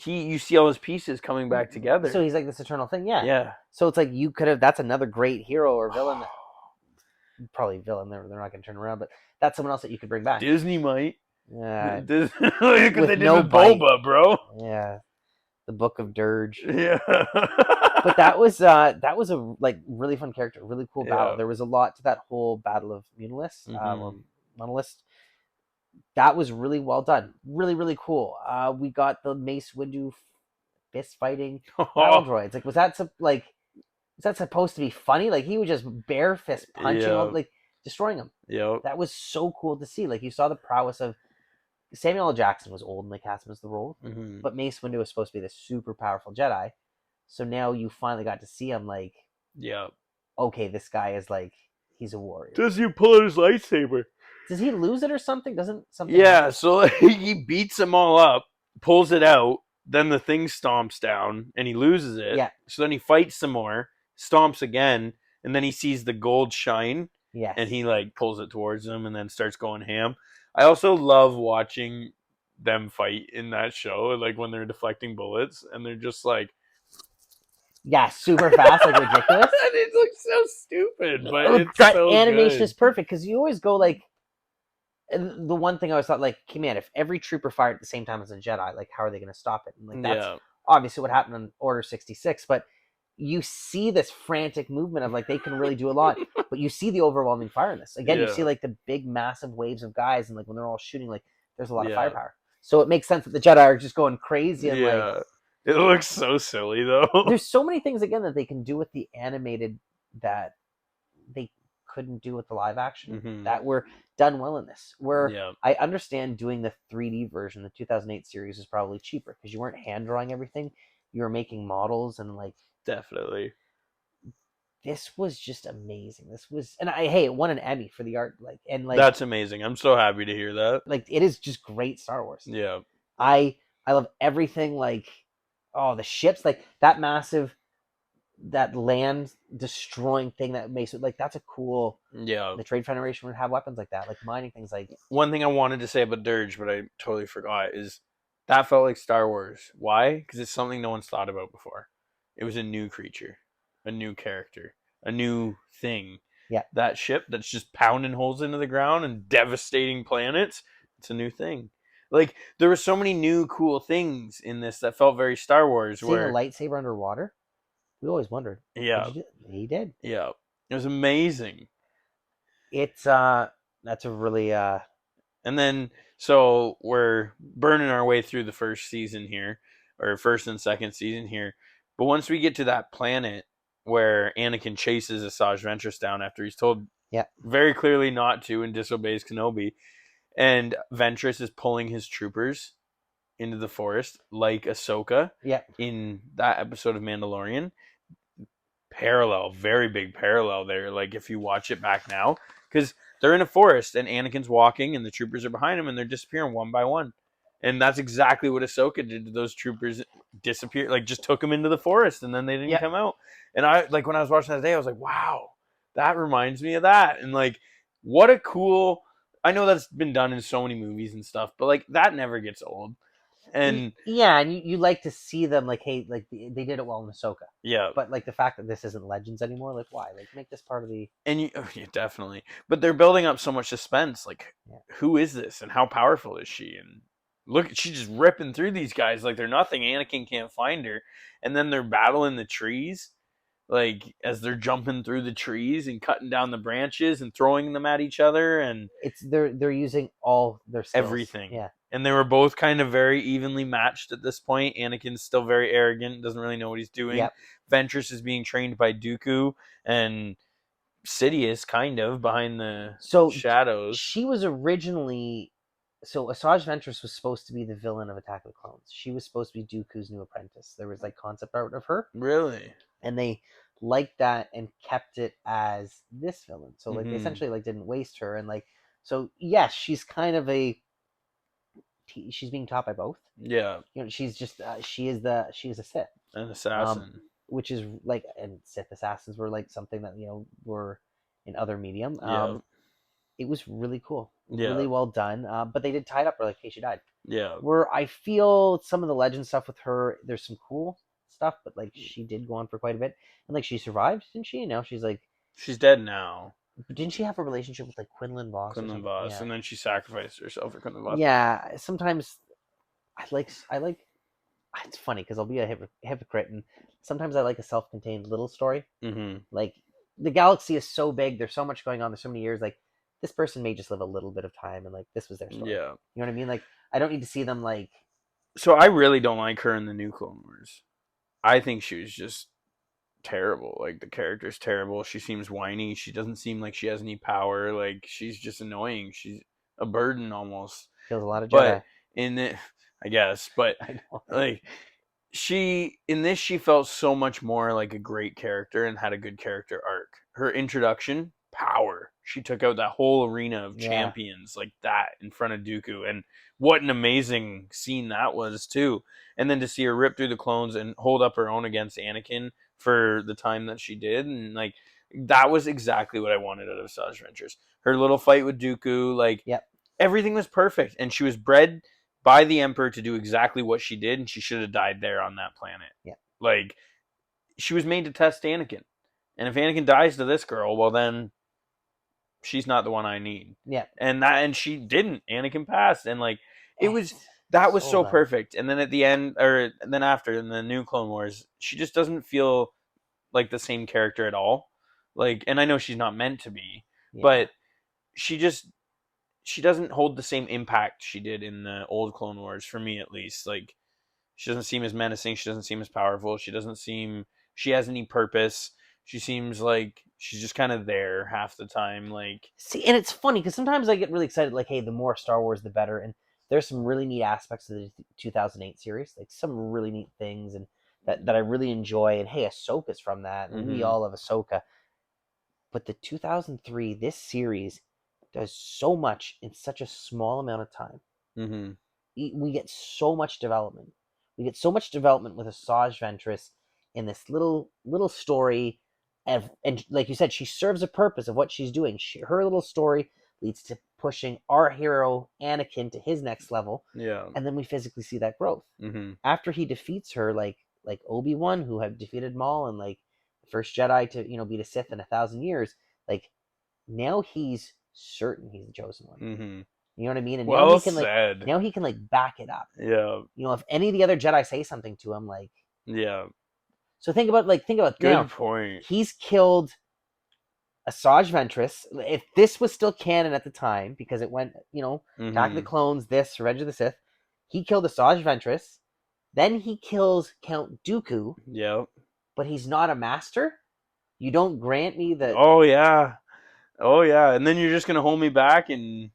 A: you see all his pieces coming back together.
B: So he's like this eternal thing,
A: yeah.
B: So it's like you could have. That's another great hero or villain. Probably villain. They're not going to turn around, but that's someone else that you could bring back.
A: Disney might.
B: Yeah.
A: Look what they did with Boba, bro.
B: Yeah. The Book of Dirge.
A: Yeah.
B: But that was a like really fun character, really cool battle. There was a lot to that whole Battle of Munilus, or Monolith. That was really well done. Really, really cool. We got the Mace Windu fist fighting battle droids. Like, was that supposed to be funny? Like, he was just bare fist punching, like destroying them.
A: Yeah.
B: That was so cool to see. Like, you saw the prowess of Samuel L. Jackson was old and they cast him as the role, but Mace Windu was supposed to be this super powerful Jedi. So now you finally got to see him. Like, okay, this guy is like, he's a warrior.
A: Does he pull out his lightsaber?
B: Does he lose it or something? Doesn't something?
A: Yeah,
B: happen?
A: so he beats them all up, pulls it out, then the thing stomps down, and he loses it.
B: Yeah.
A: So then he fights some more, stomps again, and then he sees the gold shine.
B: Yes.
A: And he like pulls it towards him and then starts going ham. I also love watching them fight in that show, like when they're deflecting bullets, and they're just like,
B: super fast, like ridiculous.
A: And it looks so stupid, but it's
B: that
A: so
B: animation
A: good.
B: is perfect because you always go like. And the one thing I always thought, like, okay, man, if every trooper fired at the same time as a Jedi, like, how are they going to stop it? And like, that's obviously what happened on Order 66. But you see this frantic movement of like they can really do a lot, but you see the overwhelming fire in this. Again, you see like the big, massive waves of guys, and like when they're all shooting, like there's a lot of firepower. So it makes sense that the Jedi are just going crazy and like.
A: It looks so silly though.
B: There's so many things again that they can do with the animated that they couldn't do with the live action that were done well in this. Where I understand doing the 3D version, the 2008 series is probably cheaper because you weren't hand drawing everything, you were making models and like
A: definitely.
B: This was just amazing. This was, and it won an Emmy for the art, like, and like
A: that's amazing. I'm so happy to hear that.
B: Like, it is just great Star Wars.
A: Yeah,
B: I love everything. Like, the ships, like that massive. That land destroying thing that makes it like that's a cool. The Trade Federation would have weapons like that, like mining things. Like,
A: one thing I wanted to say about Dirge, but I totally forgot, is that felt like Star Wars. Why? Because it's something no one's thought about before. It was a new creature, a new character, a new thing.
B: Yeah,
A: that ship that's just pounding holes into the ground and devastating planets. It's a new thing. Like, there were so many new cool things in this that felt very Star Wars.
B: Seeing a lightsaber underwater. We always wondered.
A: Yeah.
B: He did.
A: Yeah. It was amazing.
B: It's that's a really
A: and then so we're burning our way through the first season here, or first and second season here. But once we get to that planet where Anakin chases Asajj Ventress down after he's told very clearly not to and disobeys Kenobi, and Ventress is pulling his troopers into the forest like Ahsoka in that episode of Mandalorian. parallel, very big parallel there. Like if you watch it back now, because they're in a forest and Anakin's walking and the troopers are behind him and they're disappearing one by one. And that's exactly what Ahsoka did to those troopers. Disappear, like just took them into the forest and then they didn't come out. And I like when I was watching that today, I was like, wow, that reminds me of that. And like, what a cool. I know that's been done in so many movies and stuff, but like that never gets old. And
B: yeah, and you like to see them like, hey, like they did it well in Ahsoka.
A: yeah,
B: but like the fact that this isn't Legends anymore, like why? Like make this part of the.
A: And you, oh, yeah, definitely. But they're building up so much suspense. Like, who is this and how powerful is she? And look, she's just ripping through these guys like they're nothing. Anakin can't find her, and then they're battling the trees, like as they're jumping through the trees and cutting down the branches and throwing them at each other. And
B: it's they're using all their skills.
A: Everything.
B: Yeah.
A: And they were both kind of very evenly matched at this point. Anakin's still very arrogant, doesn't really know what he's doing.
B: Yep.
A: Ventress is being trained by Dooku, and Sidious kind of behind the shadows.
B: She was originally Asajj Ventress was supposed to be the villain of Attack of the Clones. She was supposed to be Dooku's new apprentice. There was like concept art of her.
A: Really?
B: And they liked that and kept it as this villain. So like they essentially like didn't waste her. And like so yes, she's kind of she's being taught by both.
A: Yeah.
B: You know, she's just she is a Sith.
A: An assassin.
B: Which is like, and Sith assassins were like something that, you know, were in other medium. It was really cool.
A: Yeah.
B: Really well done. But they did tie it up where like, hey, she died.
A: Yeah.
B: Where I feel some of the legend stuff with her, there's some cool stuff, but like she did go on for quite a bit. And like she survived, didn't she? And now she's like,
A: she's dead now.
B: But didn't she have a relationship with like Quinlan Vos?
A: Yeah. And then she sacrificed herself for Quinlan Vos.
B: Yeah. Sometimes I like it's funny because I'll be a hypocrite, and sometimes I like a self-contained little story. Like the galaxy is so big, there's so much going on, there's so many years, like this person may just live a little bit of time and like this was their story.
A: Yeah.
B: You know what I mean? Like I don't need to see them like.
A: So I really don't like her in the new Clone Wars. I think she was just terrible. Like the character's terrible. She seems whiny. She doesn't seem like she has any power. Like she's just annoying. She's a burden almost.
B: Feels a lot of Jedi.
A: But in it, I guess. But like she in this, she felt so much more like a great character and had a good character arc. Her introduction, power. She took out that whole arena of champions like that in front of Dooku, and what an amazing scene that was too. And then to see her rip through the clones and hold up her own against Anakin for the time that she did, and like that was exactly what I wanted out of Asajj Ventress. Her little fight with Dooku, like everything was perfect, and she was bred by the Emperor to do exactly what she did, and she should have died there on that planet.
B: Yeah,
A: like she was made to test Anakin, and if Anakin dies to this girl, well then she's not the one I need.
B: Yeah,
A: and she didn't. Anakin passed, and like it was. That was so perfect. And then at the end, or then after, in the new Clone Wars, she just doesn't feel like the same character at all. Like, and I know she's not meant to be, but she doesn't hold the same impact she did in the old Clone Wars, for me at least. Like, she doesn't seem as menacing. She doesn't seem as powerful. She doesn't seem she has any purpose. She seems like she's just kind of there half the time. Like,
B: see, and it's funny because sometimes I get really excited. Like, hey, the more Star Wars, the better. And there's some really neat aspects of the 2008 series, like some really neat things, and that I really enjoy. And hey, Ahsoka's from that, and we all love Ahsoka. But the 2003, this series does so much in such a small amount of time. We get so much development. We get so much development with Asajj Ventress in this little story, and like you said, she serves a purpose of what she's doing. Her little story leads to pushing our hero Anakin to his next level.
A: Yeah.
B: And then we physically see that growth. After he defeats her, like Obi-Wan, who had defeated Maul, and like the first Jedi to, you know, beat a Sith in 1,000 years, like now he's certain he's the chosen one. You know what I mean? And
A: well
B: now he can
A: said.
B: now he can like back it up.
A: Yeah.
B: You know, if any of the other Jedi say something to him, like So think about
A: good
B: now,
A: point.
B: He's killed Asajj Ventress. If this was still canon at the time, because it went, you know, Attack of the Clones, this, Revenge of the Sith, he killed Asajj Ventress. Then he kills Count Dooku.
A: Yep.
B: But he's not a master? You don't grant me the...
A: Oh, yeah. And then you're just going to hold me back, and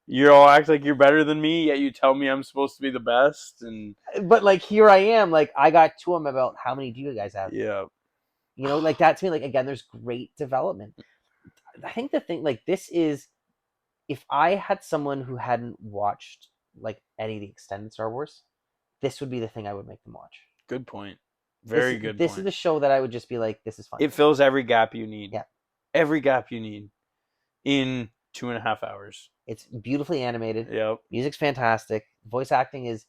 A: you all act like you're better than me, yet you tell me I'm supposed to be the best. And
B: But, like, here I am. Like, I got to him about how many do you guys have?
A: Yeah.
B: You know, like that to me, like again, there's great development. I think the thing, like this is, if I had someone who hadn't watched like any of the extended Star Wars, this would be the thing I would make them watch.
A: Good point. Very good
B: This
A: point.
B: is the show that I would just be like, this is fun.
A: It fills every gap you need.
B: Yeah.
A: Every gap you need in 2.5 hours.
B: It's beautifully animated.
A: Yep.
B: Music's fantastic. Voice acting is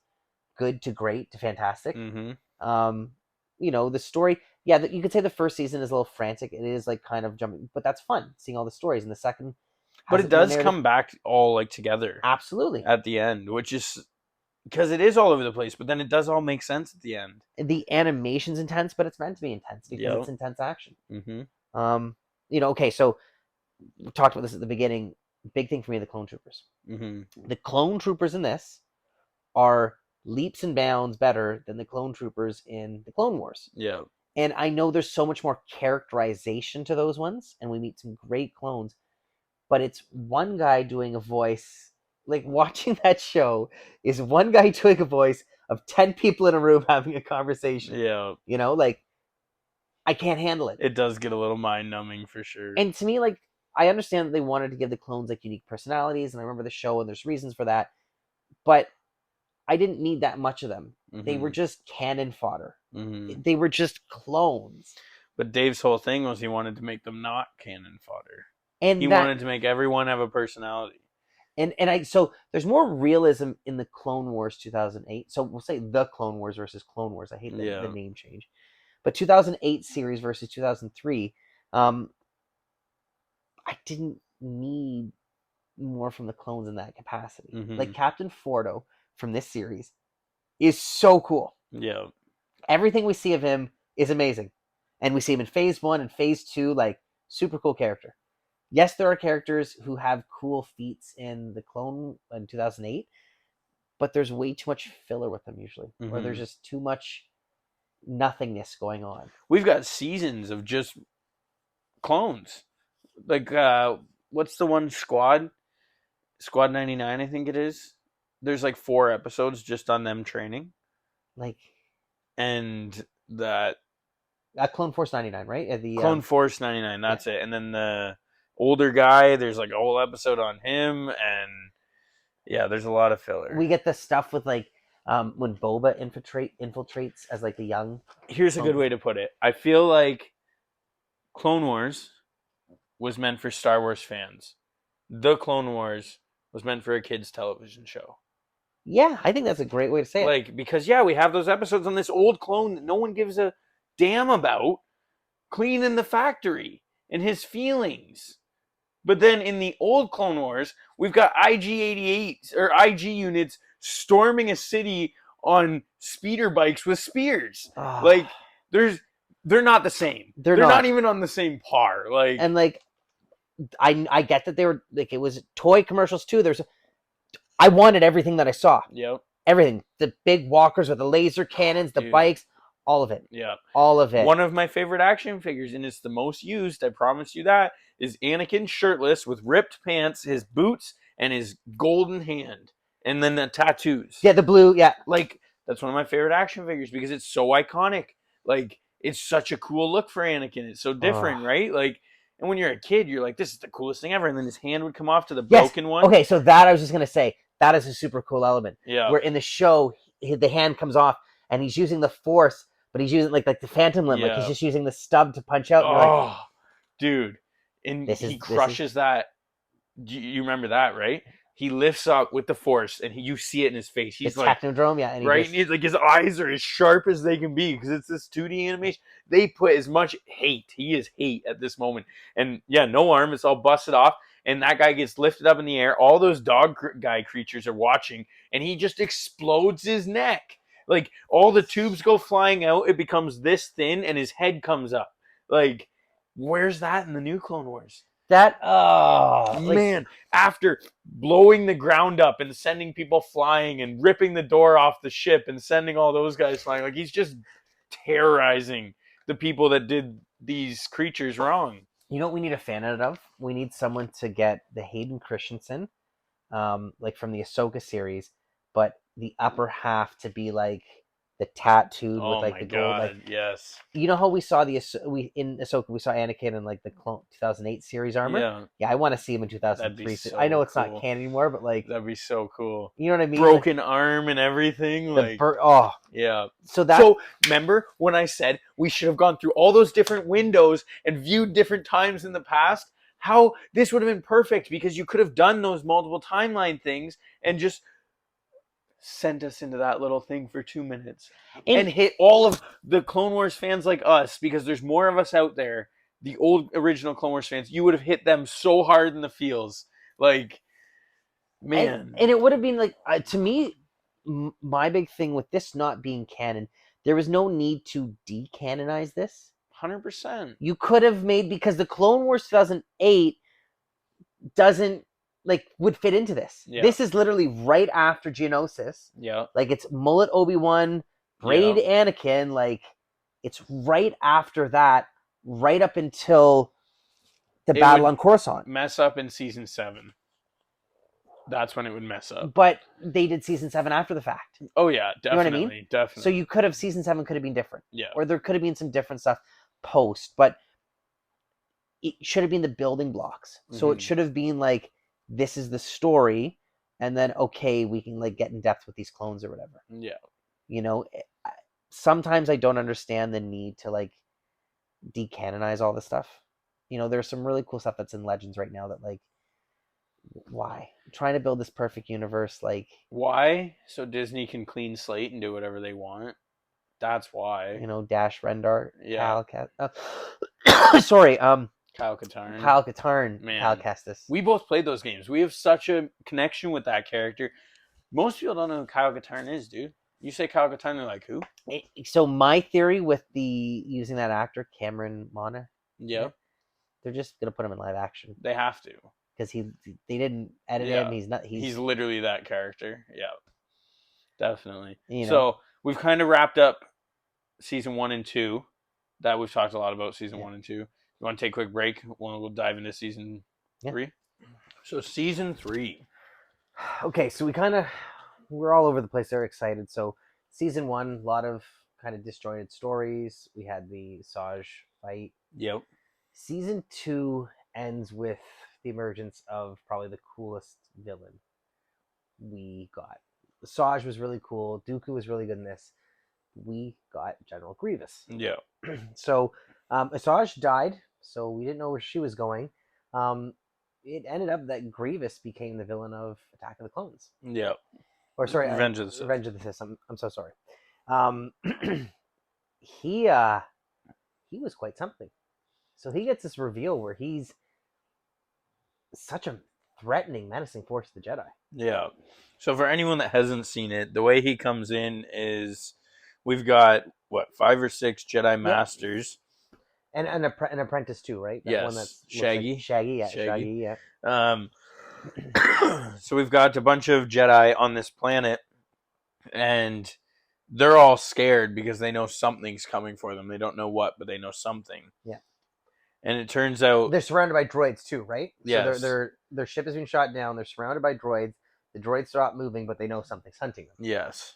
B: good to great to fantastic.
A: Mm-hmm.
B: You know, the story, yeah, you could say the first season is a little frantic. It is like kind of jumping, but that's fun, seeing all the stories. And the second,
A: but it does come back all like together.
B: Absolutely.
A: At the end, which is because it is all over the place, but then it does all make sense at the end.
B: The animation's intense, but it's meant to be intense because it's intense action.
A: Mm-hmm.
B: You know, okay, so we talked about this at the beginning. Big thing for me, the clone troopers.
A: Mm-hmm.
B: The clone troopers in this are leaps and bounds better than the clone troopers in the Clone Wars.
A: Yeah.
B: And I know there's so much more characterization to those ones, and we meet some great clones, but it's one guy doing a voice. Like, watching that show is one guy doing a voice of 10 people in a room having a conversation.
A: Yeah.
B: You know, like, I can't handle it.
A: It does get a little mind-numbing for sure.
B: And to me, like, I understand that they wanted to give the clones, like, unique personalities, and I remember the show, and there's reasons for that, but I didn't need that much of them. Mm-hmm. They were just cannon fodder. Mm-hmm. They were just clones.
A: But Dave's whole thing was he wanted to make them not cannon fodder. And he wanted to make everyone have a personality.
B: So there's more realism in the Clone Wars 2008. So we'll say the Clone Wars versus Clone Wars. I hate the name change. But 2008 series versus 2003, I didn't need more from the clones in that capacity. Mm-hmm. Like Captain Fordo from this series is so cool.
A: Yeah.
B: Everything we see of him is amazing. And we see him in Phase 1 and Phase 2, like, super cool character. Yes, there are characters who have cool feats in the Clone in 2008, but there's way too much filler with them usually, mm-hmm. where there's just too much nothingness going on.
A: We've got seasons of just clones. Like, what's the one, Squad 99, I think it is. There's like 4 episodes just on them training.
B: Like,
A: and that
B: Clone Force 99, right?
A: Clone Force 99, that's it. And then the older guy, there's like a whole episode on him, and yeah, there's a lot of filler.
B: We get the stuff with like when Boba infiltrates as like a young.
A: Here's a good way to put it. I feel like Clone Wars was meant for Star Wars fans. The Clone Wars was meant for a kids' television show.
B: Yeah, I think that's a great way to say it.
A: Like, because we have those episodes on this old clone that no one gives a damn about, cleaning the factory and his feelings. But then in the old Clone Wars, we've got IG-88 or IG units storming a city on speeder bikes with spears. Like, they're not the same. They're not even on the same par. Like,
B: and like, I get that they were like, it was toy commercials too. I wanted everything that I saw.
A: Yep.
B: Everything. The big walkers with the laser cannons, the bikes, all of it.
A: Yeah.
B: All of it.
A: One of my favorite action figures, and it's the most used, I promise you that, is Anakin shirtless with ripped pants, his boots, and his golden hand. And then the tattoos.
B: Yeah, the blue, yeah.
A: Like, that's one of my favorite action figures because it's so iconic. Like, it's such a cool look for Anakin. It's so different, right? Like, and when you're a kid, you're like, this is the coolest thing ever. And then his hand would come off to the broken one.
B: Okay, so that I was just going to say, that is a super cool element.
A: Yeah.
B: Where in the show, the hand comes off and he's using the Force, but he's using like the Phantom Limb. Like he's just using the stub to punch out.
A: And dude. And he crushes that. You remember that, right? He lifts up with the Force, and you see it in his face. He's like
B: Technodrome, yeah. And
A: right? He's like, his eyes are as sharp as they can be because it's this 2D animation. They put as much hate. He is hate at this moment. And yeah, no arm. It's all busted off. And that guy gets lifted up in the air. All those dog guy creatures are watching, and he just explodes his neck. Like, all the tubes go flying out. It becomes this thin, and his head comes up. Like, where's that in the new Clone Wars? Man, after blowing the ground up and sending people flying and ripping the door off the ship and sending all those guys flying, like, he's just terrorizing the people that did these creatures wrong.
B: You know what we need a fan edit of? We need someone to get the Hayden Christensen, like from the Ahsoka series, but the upper half to be like the tattooed with
A: Oh
B: like
A: my
B: the gold, like
A: god, yes.
B: you know how we saw we in Ahsoka we saw Anakin in like the 2008 series armor.
A: Yeah,
B: Yeah, I want to see him in
A: that'd be
B: 2003. I know
A: so
B: it's not
A: cool.
B: canon anymore, but like
A: That'd be so cool.
B: you know what I mean? Like,
A: Broken arm and everything, like
B: oh,
A: yeah.
B: so that
A: So remember when I said we should have gone through all those different windows and viewed different times in the past? How this would have been perfect because you could have done those multiple timeline things and just sent us into that little thing for 2 minutes and hit all of the Clone Wars fans like us because there's more of us out there. The old original Clone Wars fans, you would have hit them so hard in the feels, like man.
B: and it would have been like to me, my big thing with this not being canon, there was no need to decanonize this.
A: 100%.
B: You could have made because the Clone Wars 2008 doesn't like would fit into this.
A: Yeah.
B: This is literally right after Geonosis.
A: Yeah.
B: Like it's mullet Obi-Wan, braid Anakin. Like it's right after that, right up until the battle on Coruscant.
A: Mess up in season 7. That's when it would mess up.
B: But they did season 7 after the fact.
A: Oh yeah, definitely,
B: you know what I mean?
A: Definitely.
B: So you could have season 7 could have been different.
A: Yeah.
B: Or there could have been some different stuff post, but it should have been the building blocks. So it should have been like this is the story, and then okay, we can like get in depth with these clones or whatever.
A: Yeah.
B: You know, sometimes I don't understand the need to like decanonize all this stuff. You know, there's some really cool stuff that's in Legends right now that like why? Trying to build this perfect universe, like
A: why? So Disney can clean slate and do whatever they want. That's why.
B: You know, Dash Rendar,
A: yeah.
B: Sorry,
A: Kyle Katarn.
B: Kyle Katarn,
A: Man.
B: Cal Kestis.
A: We both played those games. We have such a connection with that character. Most people don't know who Kyle Katarn is, dude. You say Kyle Katarn, they're like, who?
B: So my theory with the using that actor, Cameron Monaghan, they're just gonna put him in live action.
A: They have to.
B: Because they didn't edit him. He's
A: literally that character. Yeah. Definitely.
B: You know.
A: So we've kind of wrapped up season 1 and 2. That we've talked a lot about season 1 and 2. You want to take a quick break? We'll dive into season 3. So season 3.
B: Okay, so we're all over the place. They're excited. So season 1, a lot of kind of disjointed stories. We had the Saj fight.
A: Yep.
B: Season 2 ends with the emergence of probably the coolest villain we got. Saj was really cool. Dooku was really good in this. We got General Grievous.
A: Yeah.
B: So Asajj died, so we didn't know where she was going. It ended up that Grievous became the villain of Attack of the Clones.
A: Yeah.
B: Or sorry,
A: Revenge of the Sith.
B: Revenge of the Sith. I'm so sorry. He was quite something. So he gets this reveal where he's such a threatening, menacing force to the Jedi.
A: Yeah. So for anyone that hasn't seen it, the way he comes in is we've got, 5 or 6 Jedi Masters.
B: And an apprentice too, right?
A: Yes.
B: One that's
A: Shaggy.
B: Like Shaggy, yeah.
A: So we've got a bunch of Jedi on this planet, and they're all scared because they know something's coming for them. They don't know what, but they know something.
B: Yeah.
A: And it turns out
B: they're surrounded by droids too, right?
A: Yes.
B: So their ship has been shot down. They're surrounded by droids. The droids stop moving, but they know something's hunting them.
A: Yes.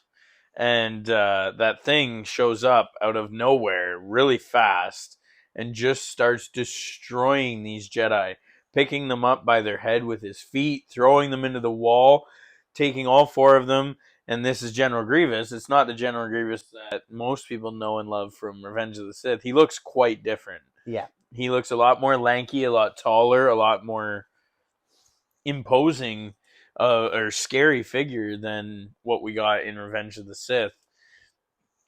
A: And that thing shows up out of nowhere really fast and just starts destroying these Jedi, picking them up by their head with his feet, throwing them into the wall, taking all 4 of them. And this is General Grievous. It's not the General Grievous that most people know and love from Revenge of the Sith. He looks quite different.
B: Yeah.
A: He looks a lot more lanky, a lot taller, a lot more imposing or scary figure than what we got in Revenge of the Sith.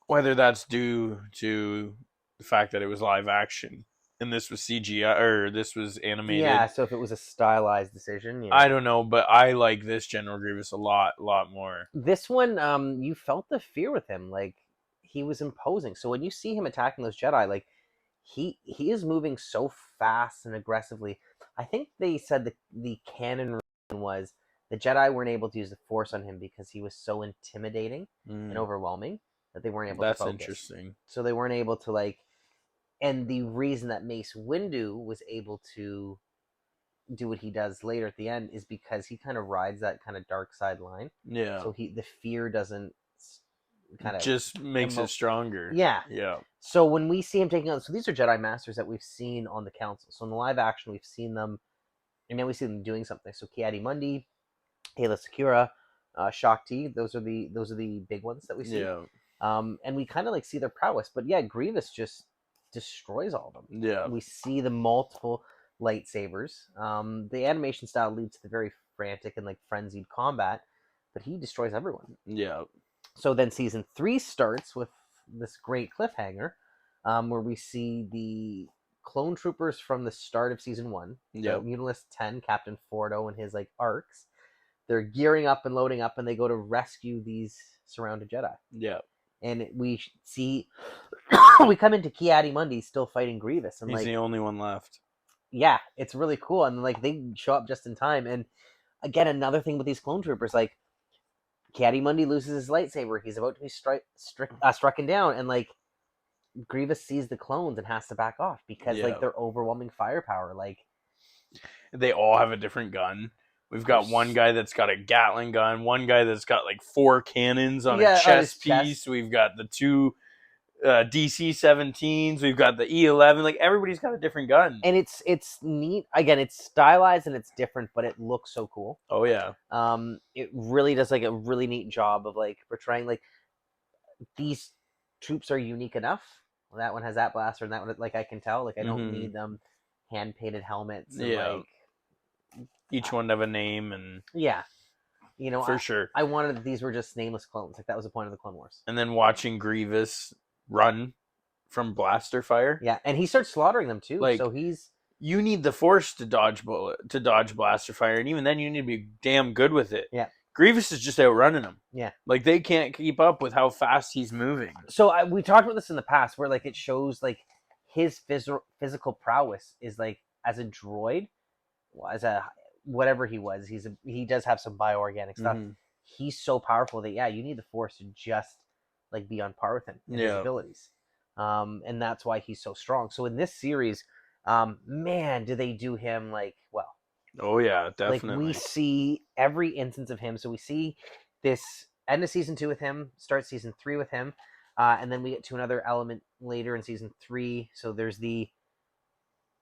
A: Whether that's due to the fact that it was live action and this was CGI or this was animated.
B: Yeah, so if it was a stylized decision, you know.
A: I don't know, but I like this General Grievous a lot more.
B: This one, you felt the fear with him, like he was imposing. So when you see him attacking those Jedi, like he is moving so fast and aggressively. I think they said the canon was the Jedi weren't able to use the Force on him because he was so intimidating and overwhelming that they weren't able to focus.
A: That's interesting.
B: So they weren't able to like, and the reason that Mace Windu was able to do what he does later at the end is because he kind of rides that kind of dark side line.
A: Yeah.
B: So the fear doesn't kind of
A: just makes it stronger.
B: Yeah.
A: Yeah.
B: So when we see him taking on, so these are Jedi Masters that we've seen on the Council. So in the live action, we've seen them, and now we see them doing something. So Ki-Adi-Mundi, Aayla Secura, Shakti. Those are the big ones that we see.
A: Yeah.
B: And we kind of like see their prowess. But yeah, Grievous just destroys all of them.
A: Yeah.
B: We see the multiple lightsabers. The animation style leads to the very frantic and like frenzied combat, but he destroys everyone.
A: Yeah.
B: So then season 3 starts with this great cliffhanger, where we see the clone troopers from the start of season 1.
A: Yeah.
B: Unilist 10, Captain Fordo and his like arcs. They're gearing up and loading up, and they go to rescue these surrounded Jedi.
A: Yeah.
B: And we see we come into Ki-Adi-Mundi still fighting Grievous, and
A: he's
B: like
A: the only one left.
B: Yeah, it's really cool, and like they show up just in time. And again, another thing with these clone troopers, like Ki-Adi-Mundi loses his lightsaber. He's about to be struck down, and like Grievous sees the clones and has to back off because like they're overwhelming firepower. Like
A: they all have a different gun. We've got one guy that's got a Gatling gun, one guy that's got like 4 cannons on a chest piece. We've got the 2 DC-17s. We've got the E11. Like everybody's got a different gun,
B: and it's neat. Again, it's stylized and it's different, but it looks so cool.
A: Oh yeah.
B: It really does like a really neat job of like portraying like these troops are unique enough. Well, that one has that blaster, and that one like I can tell. Like I don't need them hand painted helmets. And, like
A: each one have a name and
B: you know,
A: for sure.
B: I wanted that these were just nameless clones. Like that was the point of the Clone Wars.
A: And then watching Grievous run from blaster fire.
B: Yeah, and he starts slaughtering them too.
A: Like,
B: so
A: you need the Force to dodge blaster fire, and even then you need to be damn good with it.
B: Yeah.
A: Grievous is just outrunning him.
B: Yeah.
A: Like they can't keep up with how fast he's moving.
B: So we talked about this in the past, where like it shows like his physical prowess is like as a droid, as a whatever he was. He does have some bioorganic stuff. He's so powerful that you need the Force to just like be on par with him in his abilities, and that's why he's so strong. So in this series, man, do they do him like well?
A: Oh yeah, definitely.
B: Like we see every instance of him. So we see this end of season 2 with him, start season 3 with him, and then we get to another element later in season 3. So there's the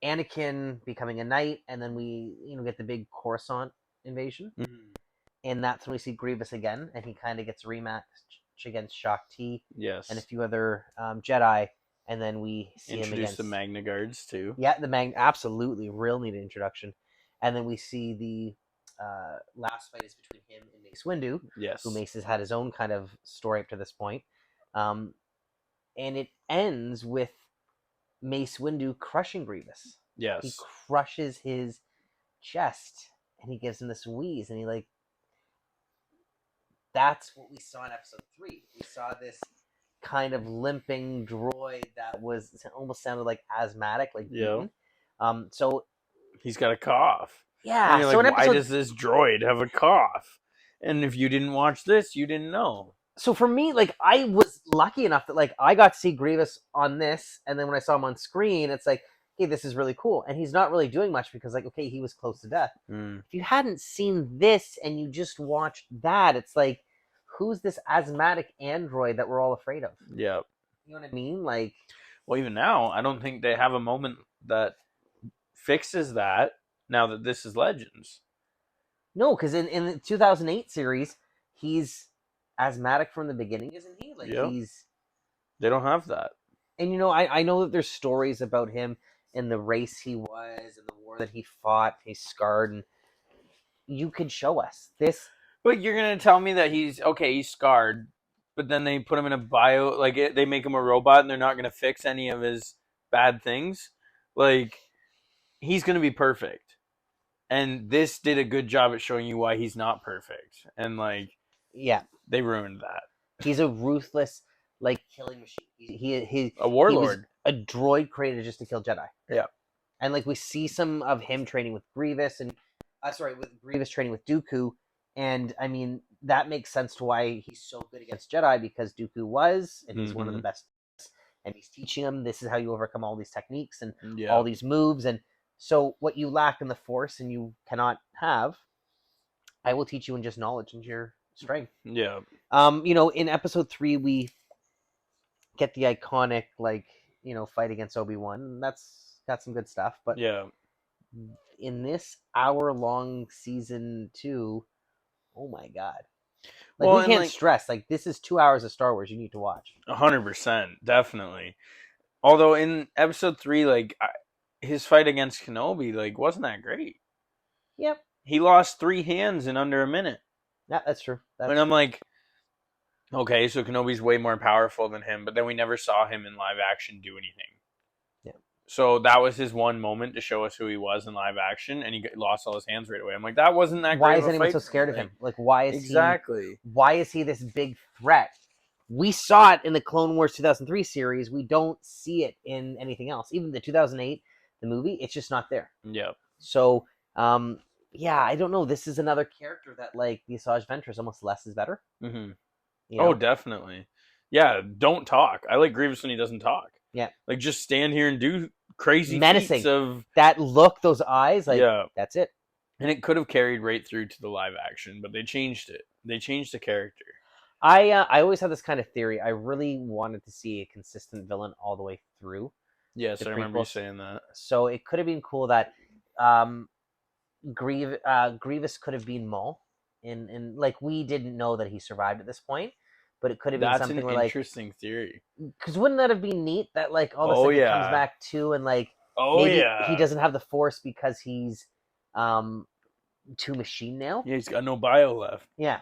B: Anakin becoming a knight, and then we get the big Coruscant invasion, and that's when we see Grievous again, and he kind of gets a rematch against Shakti, and a few other Jedi, and then we see him against
A: the Magna Guards too.
B: Yeah, absolutely real neat introduction, and then we see the last fight is between him and Mace Windu, who Mace has had his own kind of story up to this point, and it ends with Mace Windu crushing Grievous.
A: Yes,
B: he crushes his chest, and he gives him this wheeze, and he like. That's what we saw in episode 3. We saw this kind of limping droid that almost sounded like asthmatic, like beaten. So
A: he's got a cough.
B: Yeah.
A: And you're like, why does this droid have a cough? And if you didn't watch this, you didn't know.
B: So for me, like I was lucky enough that like I got to see Grievous on this, and then when I saw him on screen, it's like, hey, this is really cool. And he's not really doing much because like, okay, he was close to death. If you hadn't seen this and you just watched that, it's like, who's this asthmatic android that we're all afraid of?
A: Yeah.
B: You know what I mean? Like,
A: well, even now, I don't think they have a moment that fixes that now that this is Legends.
B: No, because in the 2008 series, he's asthmatic from the beginning, isn't he? Like
A: they don't have that.
B: And I know that there's stories about him in the race he was and the war that he fought. He's scarred, and you could show us this.
A: But you're gonna tell me that he's scarred, but then they put him in a they make him a robot, and they're not gonna fix any of his bad things. Like, he's gonna be perfect, and this did a good job at showing you why he's not perfect, and they ruined that.
B: He's a ruthless, killing machine. He's
A: a warlord,
B: a droid created just to kill Jedi.
A: Yeah,
B: and we see some of him training with Grievous, and with Grievous training with Dooku. And I mean, that makes sense to why he's so good against Jedi, because Dooku was, and he's one of the best. And he's teaching him, this is how you overcome all these techniques and all these moves. And so what you lack in the Force and you cannot have, I will teach you in just knowledge and your strength.
A: Yeah.
B: In episode 3, we get the iconic, like, fight against Obi-Wan. That's got some good stuff. But
A: Yeah.
B: in this hour-long season 2, oh my god. Like,
A: Well,
B: we
A: and
B: can't
A: like
B: stress, like, this is 2 hours of Star Wars you need to watch.
A: 100%, definitely. Although in episode 3, like his fight against Kenobi, like wasn't that great.
B: Yep.
A: He lost 3 hands in under a minute.
B: Yeah, that's true.
A: And I'm like, okay, so Kenobi's way more powerful than him, but then we never saw him in live action do anything.
B: Yeah.
A: So that was his one moment to show us who he was in live action, and he lost all his hands right away. I'm like, that wasn't that
B: Why
A: great
B: is
A: of a
B: anyone
A: fight
B: so
A: for
B: scared
A: me.
B: of him? Like, why is
A: exactly.
B: Why is he this big threat? We saw it in the Clone Wars 2003 series. We don't see it in anything else. Even the 2008, the movie, it's just not there.
A: Yeah.
B: So, yeah, I don't know. This is another character that, like, the Asajj Ventress, almost less is better.
A: Mm-hmm.
B: You know?
A: Oh, definitely. Yeah, don't talk. I like Grievous when he doesn't talk.
B: Yeah.
A: Like, just stand here and do crazy
B: menacing
A: feats of...
B: that look, those eyes, like,
A: Yeah.
B: that's it.
A: And it could have carried right through to the live action, but they changed it. They changed the character.
B: I always had this kind of theory. I really wanted to see a consistent villain all the way through.
A: Yes, I remember you
B: prequels.
A: saying that.
B: So it could have been cool that Grievous could have been Maul, and like, we didn't know that he survived at this point, but it could have been
A: That's
B: something
A: an
B: where, like,
A: interesting theory.
B: because wouldn't that have been neat that, like, all of a
A: Oh,
B: sudden he
A: yeah.
B: comes back too, and, like,
A: Oh,
B: maybe
A: yeah.
B: he doesn't have the Force because he's too machine now.
A: Yeah, he's got no bio left.
B: Yeah.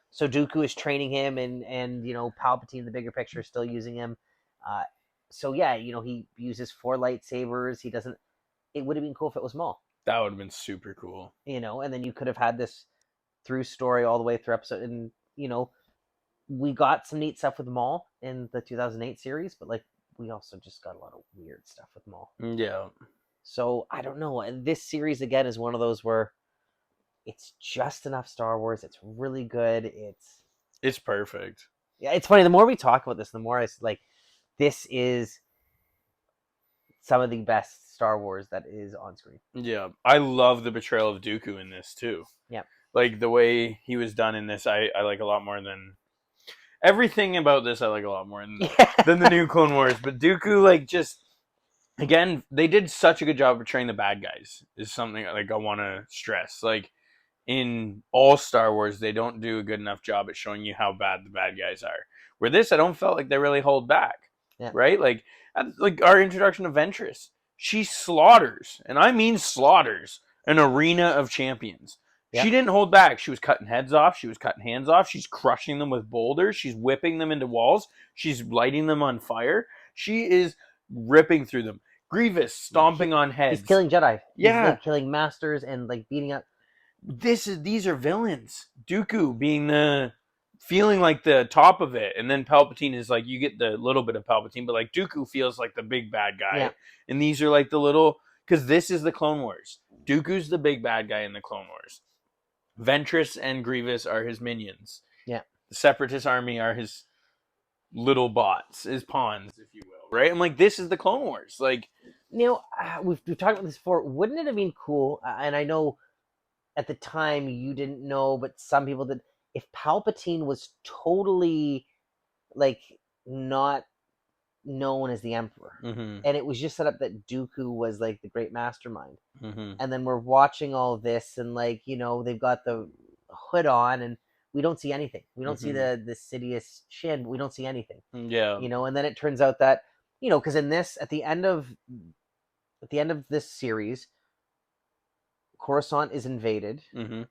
B: So Dooku is training him, and Palpatine, the bigger picture, is still using him. So yeah, he uses 4 lightsabers. He doesn't. It would have been cool if it was Maul.
A: That would have been super cool.
B: And then you could have had this through story all the way through episode, and we got some neat stuff with Maul in the 2008 series, but, like, we also just got a lot of weird stuff with Maul.
A: Yeah.
B: So I don't know. And this series again is one of those where it's just enough Star Wars. It's really good.
A: It's perfect.
B: Yeah, it's funny. The more we talk about this, the more it's like, this is some of the best Star Wars that is on screen.
A: Yeah. I love the betrayal of Dooku in this too.
B: Yeah.
A: Like, the way he was done in this, I like a lot more than... Everything about this I like a lot more than the new Clone Wars. But Dooku, like, just... Again, they did such a good job of portraying the bad guys, is something, like, I want to stress. Like, in all Star Wars, they don't do a good enough job at showing you how bad the bad guys are. Where this, I don't felt like they really hold back.
B: Yeah.
A: Right? Like our introduction to Ventress. She slaughters, and I mean slaughters, an arena of champions.
B: Yeah.
A: She didn't hold back. She was cutting heads off. She was cutting hands off. She's crushing them with boulders. She's whipping them into walls. She's lighting them on fire. She is ripping through them. Grievous stomping on heads.
B: He's killing Jedi.
A: Yeah.
B: He's, like, killing masters and, like, beating up.
A: These are villains. Dooku being feeling like the top of it, and then Palpatine is like, you get the little bit of Palpatine, but, like, Dooku feels like the big bad guy.
B: Yeah.
A: And these are like the little, because this is the Clone Wars. Dooku's the big bad guy in the Clone Wars. Ventress and Grievous are his minions.
B: Yeah.
A: The Separatist army are his little bots, his pawns, if you will. Right? I'm like, this is the Clone Wars. Like,
B: we've talked about this before. Wouldn't it have been cool? And I know at the time you didn't know, but some people did. If Palpatine was totally, like, not known as the Emperor,
A: mm-hmm.
B: and it was just set up that Dooku was, like, the great mastermind,
A: Mm-hmm.
B: and then we're watching all this, and, like, they've got the hood on, and we don't see anything. We don't see the Sidious chin, but we don't see anything.
A: Yeah.
B: And then it turns out that, because in this, at the end of this series, Coruscant is invaded.
A: Mm-hmm.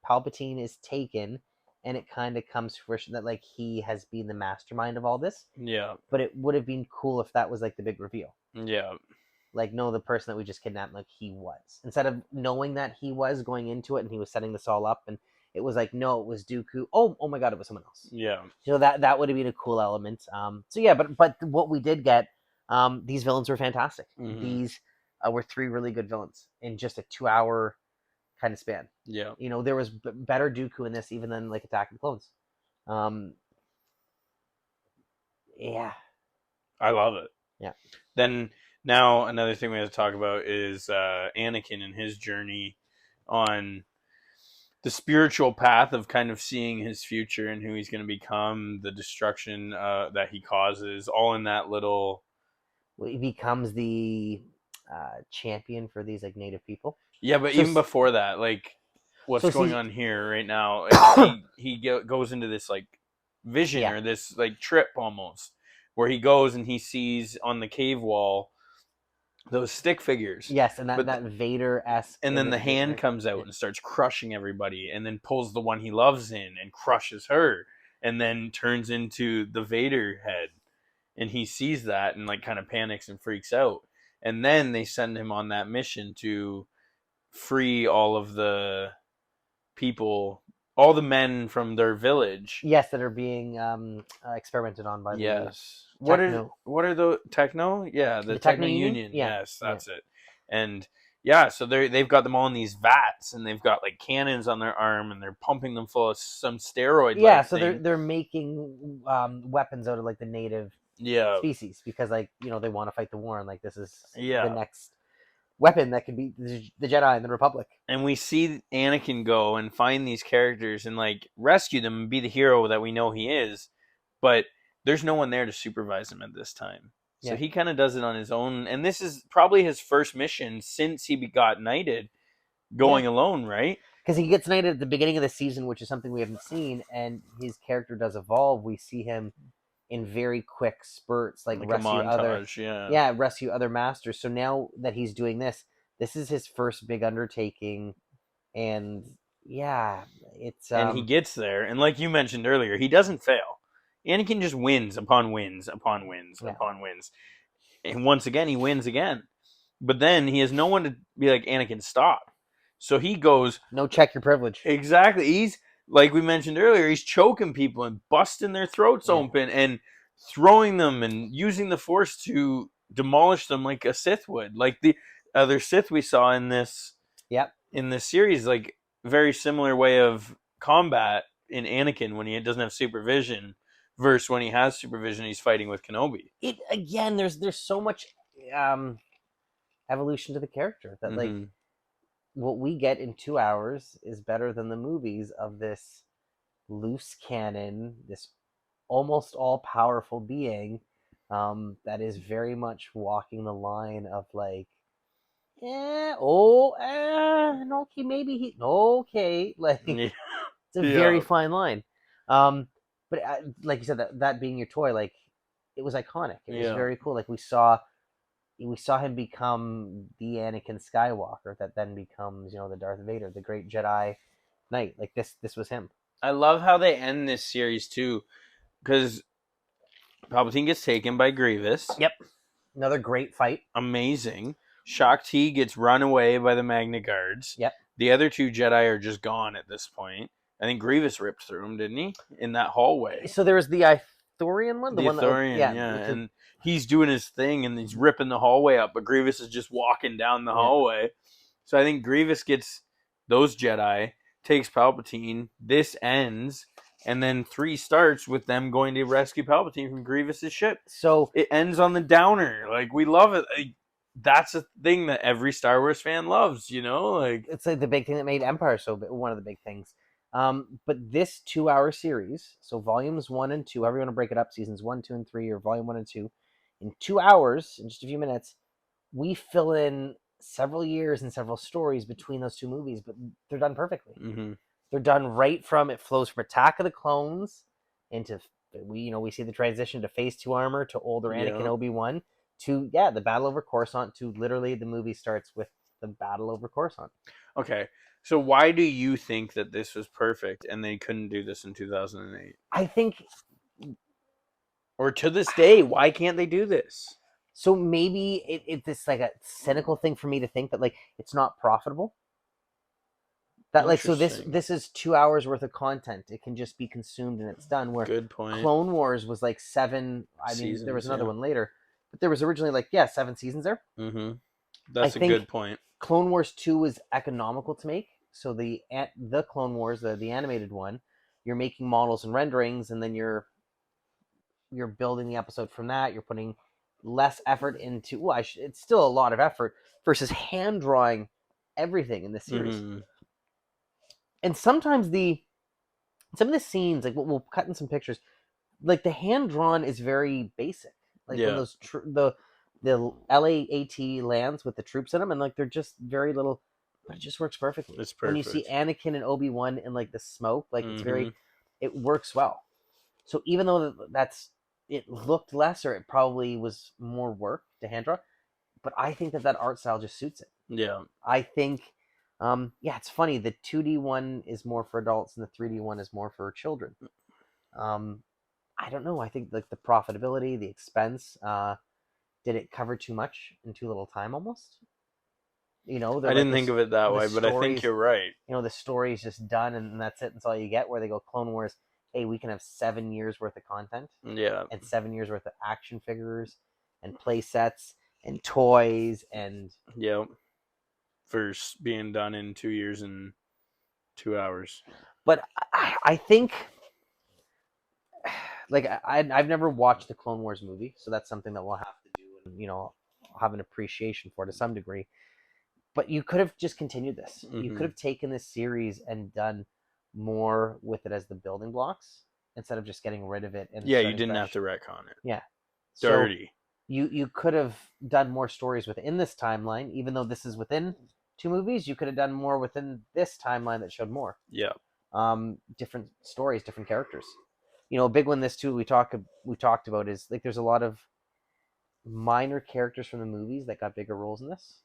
B: Palpatine is taken, and it kind of comes to fruition that, like, he has been the mastermind of all this.
A: Yeah.
B: But it would have been cool if that was, like, the big reveal.
A: Yeah.
B: Like, no, the person that we just kidnapped, like, he was. Instead of knowing that he was going into it and he was setting this all up, and it was like, no, it was Dooku. Oh my God, it was someone else.
A: Yeah.
B: So that would have been a cool element. So yeah, but what we did get, these villains were fantastic.
A: Mm-hmm.
B: These were 3 really good villains in just a 2-hour kind of span.
A: Yeah.
B: There was better Dooku in this even than, like, Attack of the Clones. Yeah.
A: I love it.
B: Yeah.
A: Then now another thing we have to talk about is Anakin and his journey on the spiritual path of kind of seeing his future and who he's going to become, the destruction that he causes, all in that little.
B: He becomes the champion for these like native people.
A: Yeah, but
B: So
A: even before that, like what's
B: so
A: going
B: see,
A: on here right now is goes into this like vision
B: yeah,
A: or this like trip almost, where he goes and he sees on the cave wall those stick figures.
B: yes, and
A: But
B: that Vader esque
A: and then the
B: imagery,
A: hand
B: right?
A: comes
B: Yeah.
A: out and starts crushing everybody, and then pulls the one he loves in and crushes her, and then turns into the Vader head. And he sees that and like kind of panics and freaks out. And then they send him on that mission to free all of the people, all the men from their village.
B: Yes, that are being experimented on by the
A: Yes.
B: techno,
A: What are the techno? Yeah, the
B: the
A: techno
B: techno union.
A: union.
B: Yeah,
A: Yes,
B: yeah,
A: that's it. And yeah, so they've got them all in these vats, and they've got like cannons on their arm, and they're pumping them full of some steroid
B: yeah.
A: like
B: So
A: thing.
B: they're making weapons out of like the native
A: Yeah,
B: species because like they want to fight the war and like this is the
A: yeah.
B: next weapon that could be the Jedi and the Republic.
A: And we see Anakin go and find these characters and like rescue them and be the hero that we know he is, but there's no one there to supervise him at this time. So
B: Yeah.
A: he kind of does it on his own, and this is probably his first mission since he got knighted, going alone, right?
B: Because he gets knighted at the beginning of the season, which is something we haven't seen, and his character does evolve. We see him in very quick spurts, like
A: Like a
B: rescue
A: montage,
B: rescue other masters. So now that he's doing this is his first big undertaking, and yeah, it's
A: And he gets there, and like you mentioned earlier, he doesn't fail. Anakin just wins upon wins upon wins upon wins, and once again he wins again. But then he has no one to be like, Anakin, stop. So he goes,
B: no, check your privilege.
A: exactly. He's like we mentioned earlier, he's choking people and busting their throats open and throwing them and using the Force to demolish them like a Sith would, like the other Sith we saw in this.
B: Yep.
A: In this series, like very similar way of combat in Anakin when he doesn't have supervision, versus when he has supervision, he's fighting with Kenobi.
B: It again, there's so much evolution to the character that like what we get in 2 hours is better than the movies of this loose cannon, this almost all powerful being that is very much walking the line of like, okay, maybe he, okay, like it's a very fine line. But like you said, that being your toy, like it was iconic. It was very cool. Like we saw him become the Anakin Skywalker that then becomes, the Darth Vader, the great Jedi Knight. Like this was him.
A: I love how they end this series too, because Palpatine gets taken by Grievous.
B: Yep. Another great fight.
A: Amazing. Shaak Ti gets run away by the Magna Guards.
B: Yep.
A: The other two Jedi are just gone at this point. I think Grievous ripped through him, didn't he? In that hallway.
B: So there was the Ithorian one?
A: The Ithorian, yeah. And he's doing his thing and he's ripping the hallway up, but Grievous is just walking down the hallway. So I think Grievous gets those Jedi, takes Palpatine, this ends, and then 3 starts with them going to rescue Palpatine from Grievous's ship.
B: So
A: it ends on the downer. Like, we love it. Like, that's a thing that every Star Wars fan loves, Like,
B: it's like the big thing that made Empire so big, one of the big things. But this 2-hour series, so volumes 1 and 2, however you want to break it up, seasons 1, 2, and 3, or volume 1 and 2, in 2 hours, in just a few minutes, we fill in several years and several stories between those 2 movies, but they're done perfectly.
A: Mm-hmm.
B: They're done right from, it flows from Attack of the Clones into, we see the transition to Phase 2 armor, to older Anakin Obi-Wan, to, the battle over Coruscant, to literally the movie starts with the battle over Coruscant.
A: Okay. So why do you think that this was perfect and they couldn't do this in 2008?
B: I think...
A: Or to this day, why can't they do this?
B: So maybe it's like a cynical thing for me to think that like it's not profitable. That like so this is 2 hours worth of content. It can just be consumed and it's done. Where
A: good point.
B: Clone Wars was like 7. I mean, there was another one later, but there was originally like 7 seasons there.
A: Mm-hmm. That's a good point.
B: Clone Wars 2 was economical to make. So the Clone Wars, the animated one, you're making models and renderings, and then you're building the episode from that. You're putting less effort into. It's still a lot of effort versus hand drawing everything in this series.
A: Mm-hmm.
B: And sometimes some of the scenes, like we'll cut in some pictures, like the hand drawn is very basic. Like when
A: Yeah,
B: those the LAAT lands with the troops in them, and like they're just very little, but it just works perfectly.
A: it's
B: When you see
A: perfect.
B: Anakin and Obi-Wan in like the smoke, like
A: Mm-hmm.
B: it works well. So even though it looked less, or it probably was more work to hand draw, but I think that art style just suits it.
A: Yeah,
B: I think, yeah, it's funny. The 2D one is more for adults, and the 3D one is more for children. Um, I don't know. I think like the profitability, the expense, did it cover too much in too little time almost? They're
A: I
B: like
A: didn't think
B: this
A: of it that
B: the
A: way, but I think
B: stories,
A: you're right.
B: the story's just done and that's it. That's all you get. Where they go Clone Wars, hey, we can have 7 years worth of content
A: Yeah,
B: and 7 years worth of action figures and play sets and toys and
A: yeah. For being done in 2 years and 2 hours.
B: but I think like I've never watched the Clone Wars movie, so that's something that we'll have to do and have an appreciation for to some degree. But you could have just continued this. You could
A: Mm-hmm.
B: have taken this series and done more with it as the building blocks instead of just getting rid of it and
A: Yeah, you
B: starting
A: didn't have
B: fresh.
A: to retcon it.
B: Yeah. So
A: Dirty.
B: you could have done more stories within this timeline, even though this is within two movies. You could have done more within this timeline that showed more
A: Yeah.
B: different stories, different characters. A big one this too we talked about is like there's a lot of minor characters from the movies that got bigger roles in this.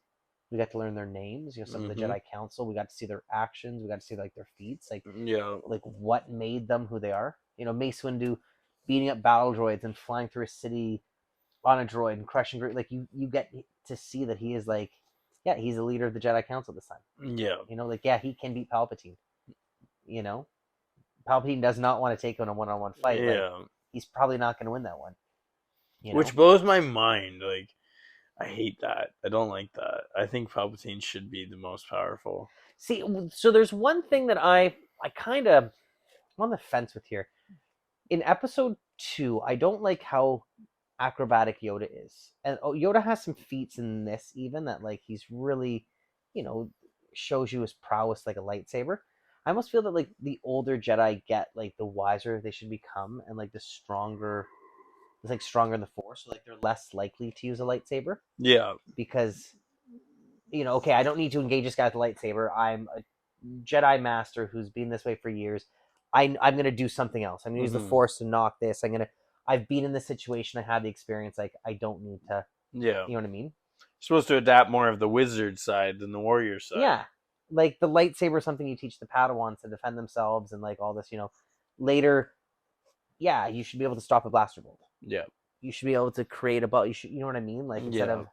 B: We got to learn their names. Some of the
A: Mm-hmm.
B: Jedi Council. We got to see their actions. We got to see like their feats,
A: Yeah.
B: like what made them who they are. Mace Windu beating up battle droids and flying through a city on a droid and crushing. Like you get to see that he is like, yeah, he's the leader of the Jedi Council this time.
A: Yeah.
B: Like yeah, he can beat Palpatine. You know, Palpatine does not want to take on a one-on-one fight. Like
A: Yeah.
B: he's probably not going to win that one. You
A: Which
B: know.
A: blows my mind. Like, I hate that. I don't like that. I think Palpatine should be the most powerful.
B: See, so there's one thing that I kind of I'm on the fence with here. In episode 2, I don't like how acrobatic Yoda is. And Yoda has some feats in this even that like he's really, you know, shows you his prowess like a lightsaber. I almost feel that like the older Jedi get, like the wiser they should become and like the stronger it's like stronger in the force. So like they're less likely to use a lightsaber
A: Yeah.
B: because okay, I don't need to engage this guy with a lightsaber. I'm a Jedi master who's been this way for years. I'm gonna do something else. I'm gonna use the
A: Mm-hmm.
B: Force to knock this. I've been in this situation. I had the experience. Like I don't need to.
A: Yeah.
B: You know what I mean?
A: Supposed to adapt more of the wizard side than the warrior side.
B: Yeah. Like the lightsaber is something you teach the Padawans to defend themselves and like all this. Later, yeah, you should be able to stop a blaster bolt.
A: Yeah.
B: You should be able to create a bolt. You know what I mean? Like instead
A: Yeah.
B: of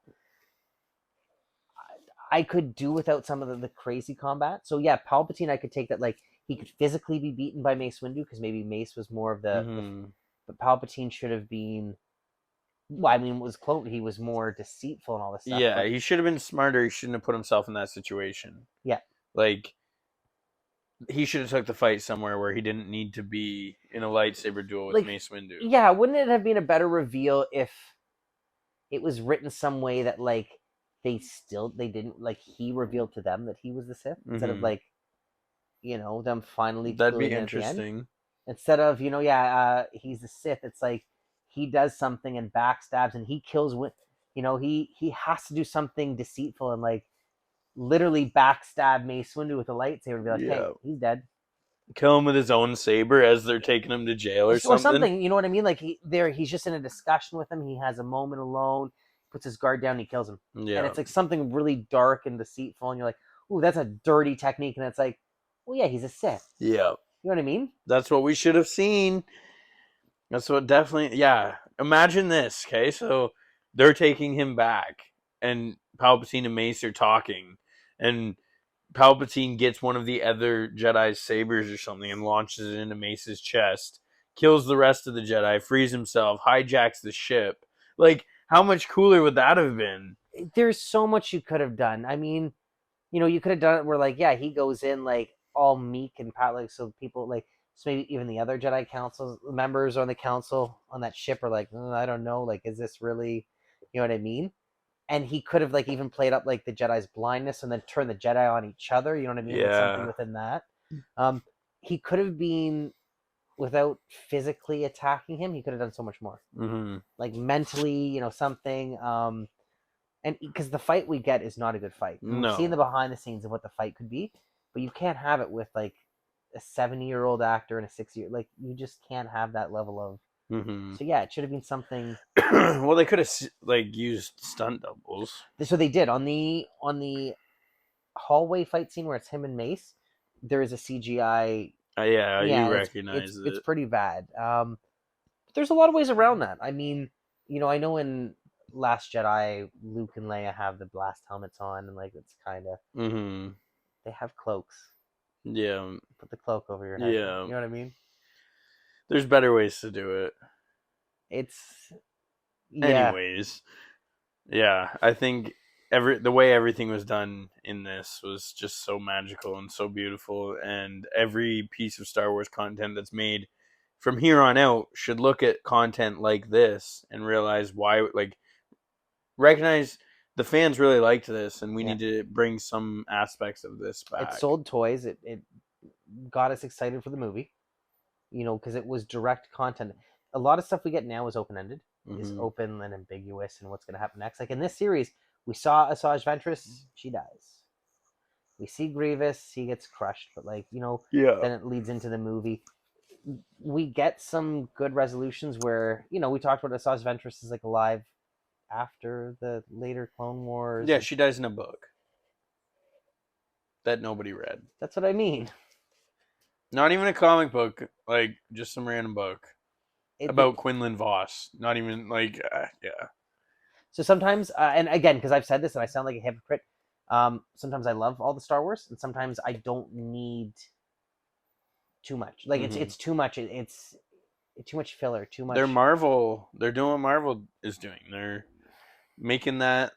B: I could do without some of the crazy combat. So yeah, Palpatine, I could take that. Like he could physically be beaten by Mace Windu because maybe Mace was more of
A: Mm-hmm.
B: but Palpatine should have been. Well, I mean, was clone. He was more deceitful and all this stuff.
A: Yeah,
B: But
A: he should have been smarter. He shouldn't have put himself in that situation.
B: yeah,
A: Like, he should have took the fight somewhere where he didn't need to be in a lightsaber duel with
B: like
A: Mace Windu.
B: yeah, wouldn't it have been a better reveal if it was written some way that like they didn't like he revealed to them that he was the Sith instead of
A: Mm-hmm.
B: like them finally
A: That'd be
B: cluing in at the end.
A: interesting.
B: Instead of he's the Sith. It's like he does something and backstabs and he kills. He has to do something deceitful and like literally backstab Mace Windu with a lightsaber and be like, hey,
A: Yeah.
B: he's dead.
A: Kill him with his own saber as they're taking him to jail or
B: Or
A: something.
B: something. You know what I mean? Like he's just in a discussion with him. He has a moment alone, puts his guard down, and he kills him.
A: Yeah.
B: And it's like something really dark and deceitful, and you're like, ooh, that's a dirty technique. And it's like, well, yeah, he's a Sith.
A: Yeah.
B: You know what I mean?
A: That's what we should have seen. That's what definitely. Yeah. Imagine this. Okay, so they're taking him back, and Palpatine and Mace are talking, and Palpatine gets one of the other Jedi's sabers or something and launches it into Mace's chest, kills the rest of the Jedi, frees himself, hijacks the ship. Like, how much cooler would that have been?
B: There's so much you could have done. I mean, you could have done it where like, yeah, he goes in like all meek and pat, like so people like so maybe even the other Jedi Council members on the council on that ship are like, I don't know, like, is this really, you know what I mean? And he could have like even played up like the Jedi's blindness and then turn the Jedi on each other. You know what I mean? Like something
A: Yeah.
B: within that. He could have been, without physically attacking him, he could have done so much more.
A: Mm-hmm.
B: Like mentally, something. And because the fight we get is not a good fight. We've seen the behind the scenes of what the fight could be, but you can't have it with like a 70-year-old actor and a 60-year. Like you just can't have that level of.
A: Mm-hmm.
B: So yeah, it should have been something.
A: Well, they could have like used stunt doubles.
B: So they did on the hallway fight scene where it's him and Mace. There is a CGI.
A: Yeah, you
B: it's
A: recognize
B: it's pretty bad. But there's a lot of ways around that. I mean, I know in Last Jedi, Luke and Leia have the blast helmets on, and like it's kind of
A: Mm-hmm.
B: they have cloaks.
A: Yeah.
B: Put the cloak over your head.
A: Yeah.
B: You know what I mean?
A: There's better ways to do it.
B: It's
A: Anyways, yeah, I think the way everything was done in this was just so magical and so beautiful, and every piece of Star Wars content that's made from here on out should look at content like this and realize why, like, recognize the fans really liked this, and we need to bring some aspects of this back.
B: It sold toys. It got us excited for the movie, because it was direct content. A lot of stuff we get now is open-ended, is open and ambiguous, and what's going to happen next. Like in this series, we saw Asajj Ventress, she dies. We see Grievous, he gets crushed, but then it leads into the movie. We get some good resolutions where, we talked about Asajj Ventress is like alive after the later Clone Wars.
A: Yeah, she dies in a book that nobody read.
B: That's what I mean.
A: Not even a comic book, like just some random book about Quinlan Vos. Not even like, yeah.
B: So sometimes, and again, because I've said this and I sound like a hypocrite, sometimes I love all the Star Wars, and sometimes I don't need too much. Like it's too much. It's too much filler. Too much.
A: They're Marvel. They're doing what Marvel is doing. They're making that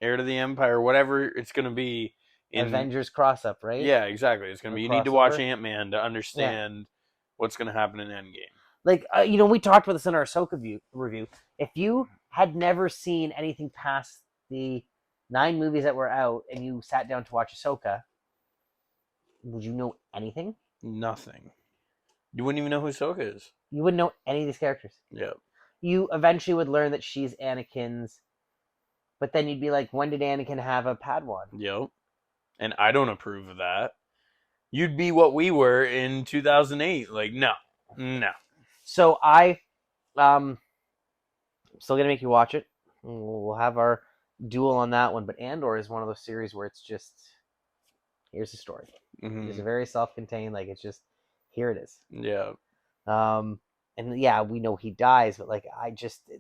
A: Heir to the Empire, whatever it's going to be.
B: Avengers cross up, right?
A: Yeah, exactly. It's going to be. You need to watch Ant-Man to understand what's going to happen in Endgame.
B: Like we talked about this in our Ahsoka review. If you had never seen anything past the 9 movies that were out, and you sat down to watch Ahsoka, would you know anything?
A: Nothing. You wouldn't even know who Ahsoka is.
B: You wouldn't know any of these characters.
A: Yeah.
B: You eventually would learn that she's Anakin's, but then you'd be like, when did Anakin have a Padawan?
A: Yep. And I don't approve of that. You'd be what we were in 2008. Like, no.
B: So I, I'm still going to make you watch it. We'll have our duel on that one. But Andor is one of those series where it's just, here's the story.
A: Mm-hmm.
B: It's very self-contained. Like, it's just, here it is.
A: Yeah.
B: And yeah, we know he dies, but like,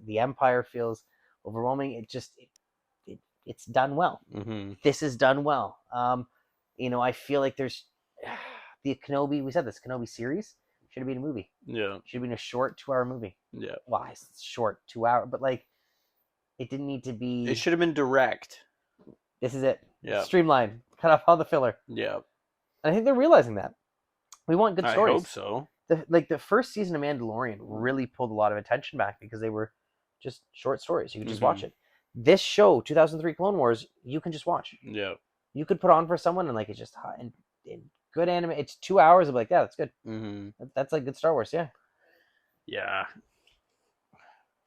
B: the Empire feels overwhelming. It's done well.
A: Mm-hmm.
B: This is done well. I feel like there's the Kenobi. We said this Kenobi series should have been a movie.
A: Yeah,
B: should have been a short 2-hour movie.
A: Yeah,
B: why it's short 2 hour? But like, it didn't need to be.
A: It should have been direct.
B: This is it.
A: Yeah,
B: streamline. Cut off all the filler.
A: Yeah,
B: and I think they're realizing that. We want good stories.
A: I hope so.
B: The first season of Mandalorian really pulled a lot of attention back because they were just short stories. You could just watch it. This show, 2003 Clone Wars, you can just watch.
A: Yeah.
B: You could put on for someone and like it's just hot and good anime. It's 2 hours of like, yeah, that's good.
A: Mm-hmm.
B: That's like good Star Wars, yeah.
A: Yeah.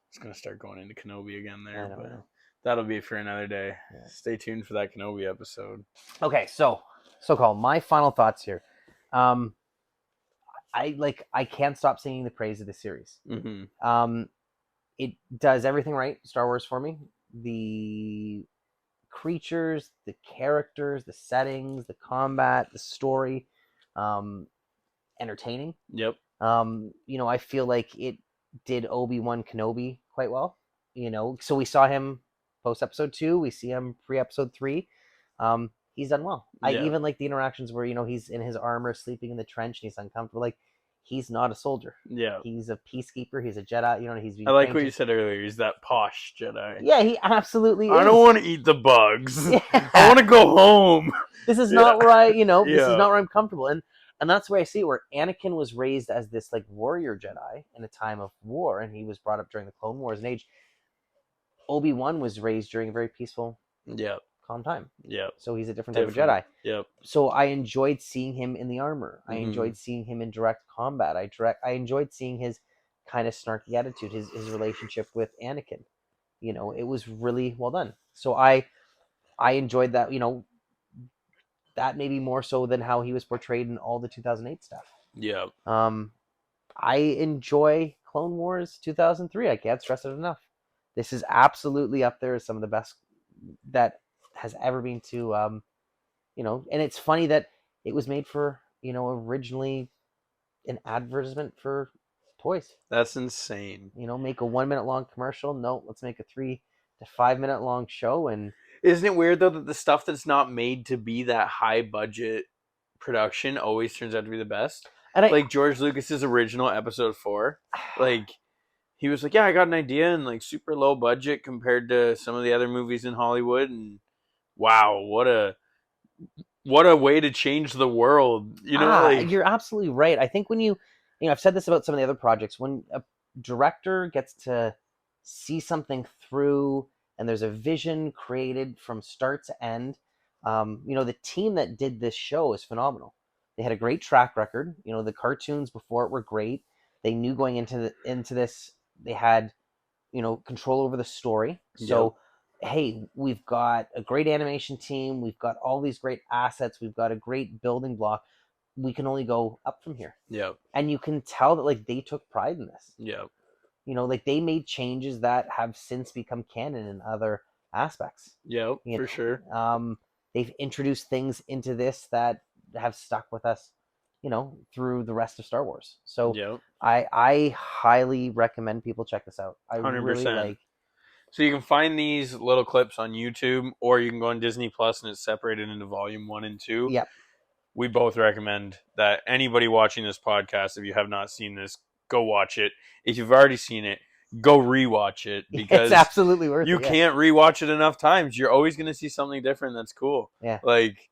A: It's gonna start going into Kenobi again there, but that'll be for another day. Yeah. Stay tuned for that Kenobi episode.
B: Okay, so Colin, my final thoughts here. I can't stop singing the praise of the series.
A: Mm-hmm.
B: It does everything right, Star Wars, for me. The creatures, the characters, the settings, the combat, the story, entertaining.
A: Yep.
B: I feel like it did Obi-Wan Kenobi quite well. So we saw him post episode 2, we see him pre episode 3. He's done well. Yeah. I even like the interactions where he's in his armor, sleeping in the trench, and he's uncomfortable. Like, he's not a soldier.
A: Yeah.
B: He's a peacekeeper. He's a Jedi. He's.
A: I like what you said earlier. He's that posh Jedi.
B: Yeah, he absolutely is.
A: I don't want to eat the bugs. Yeah. I want to go home.
B: This is not where I, this is not where I'm comfortable. And that's where I see it, where Anakin was raised as this like warrior Jedi in a time of war, and he was brought up during the Clone Wars and age. Obi-Wan was raised during a very peaceful, calm time.
A: Yep.
B: So he's a different type of Jedi.
A: Yep.
B: So I enjoyed seeing him in the armor. I
A: Mhm.
B: enjoyed seeing him in direct combat. I enjoyed seeing his kind of snarky attitude, his relationship with Anakin. You know, it was really well done. So I enjoyed that. You know, that maybe more so than how he was portrayed in all the 2008 stuff.
A: Yep.
B: I enjoy Clone Wars 2003. I can't stress it enough. This is absolutely up there as some of the best that has ever been to, you know, and it's funny that it was made for, you know, originally an advertisement for toys.
A: That's insane.
B: You know, make a 1 minute long commercial. No, let's make a 3 to 5 minute long show. And
A: isn't it weird though that the stuff that's not made to be that high budget production always turns out to be the best? And like George Lucas's original Episode 4, like he was like, yeah, I got an idea and like super low budget compared to some of the other movies in Hollywood, and wow, what a way to change the world. You know, like
B: you're absolutely right. I think when you know, I've said this about some of the other projects, when a director gets to see something through and there's a vision created from start to end, you know, the team that did this show is phenomenal. They had a great track record. You know, the cartoons before it were great. They knew going into this, they had, you know, control over the story. So, hey, we've got a great animation team. We've got all these great assets. We've got a great building block. We can only go up from here.
A: Yep.
B: And you can tell that like they took pride in this.
A: Yep.
B: You know, like they made changes that have since become canon in other aspects.
A: Yep, for sure.
B: They've introduced things into this that have stuck with us, you know, through the rest of Star Wars. So I highly recommend people check this out. I 100%. Really like.
A: So you can find these little clips on YouTube, or you can go on Disney Plus, and it's separated into Volume 1 and 2.
B: Yep.
A: We both recommend that anybody watching this podcast, if you have not seen this, go watch it. If you've already seen it, go rewatch it, because
B: it's absolutely worth
A: it. You can't rewatch it enough times. You're always going to see something different that's cool.
B: Yeah.
A: Like,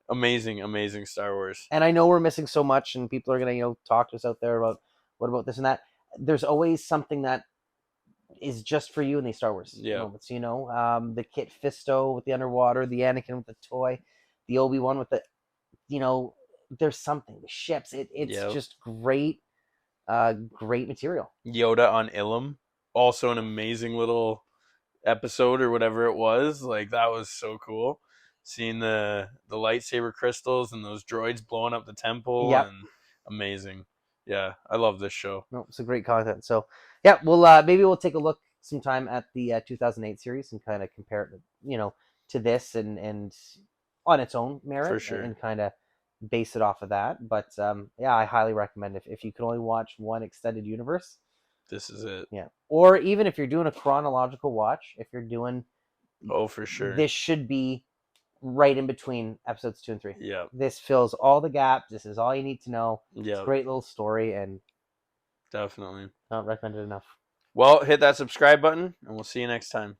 A: amazing Star Wars.
B: And I know we're missing so much, and people are going to, you know, talk to us out there about what about this and that. There's always something that is just for you in these Star Wars moments. You know, the Kit Fisto with the underwater, the Anakin with the toy, the Obi-Wan with the, you know, there's something. The ships. It's just great, great material.
A: Yoda on Ilum, also an amazing little episode or whatever it was. Like, that was so cool. Seeing the lightsaber crystals and those droids blowing up the temple, and amazing. Yeah, I love this show.
B: No, it's a great content. So, yeah, maybe we'll take a look sometime at the 2008 series and kind of compare it, you know, to this and on its own merit,
A: for sure,
B: and kind of base it off of that. But yeah, I highly recommend if you can only watch one extended universe,
A: this is it.
B: Yeah, or even if you're doing a chronological watch, if you're doing,
A: for sure,
B: this should be right in between episodes 2 and 3.
A: Yeah,
B: this fills all the gaps. This is all you need to know.
A: Yeah,
B: it's a great little story, and
A: definitely
B: not recommended enough.
A: Well, hit that subscribe button, and we'll see you next time.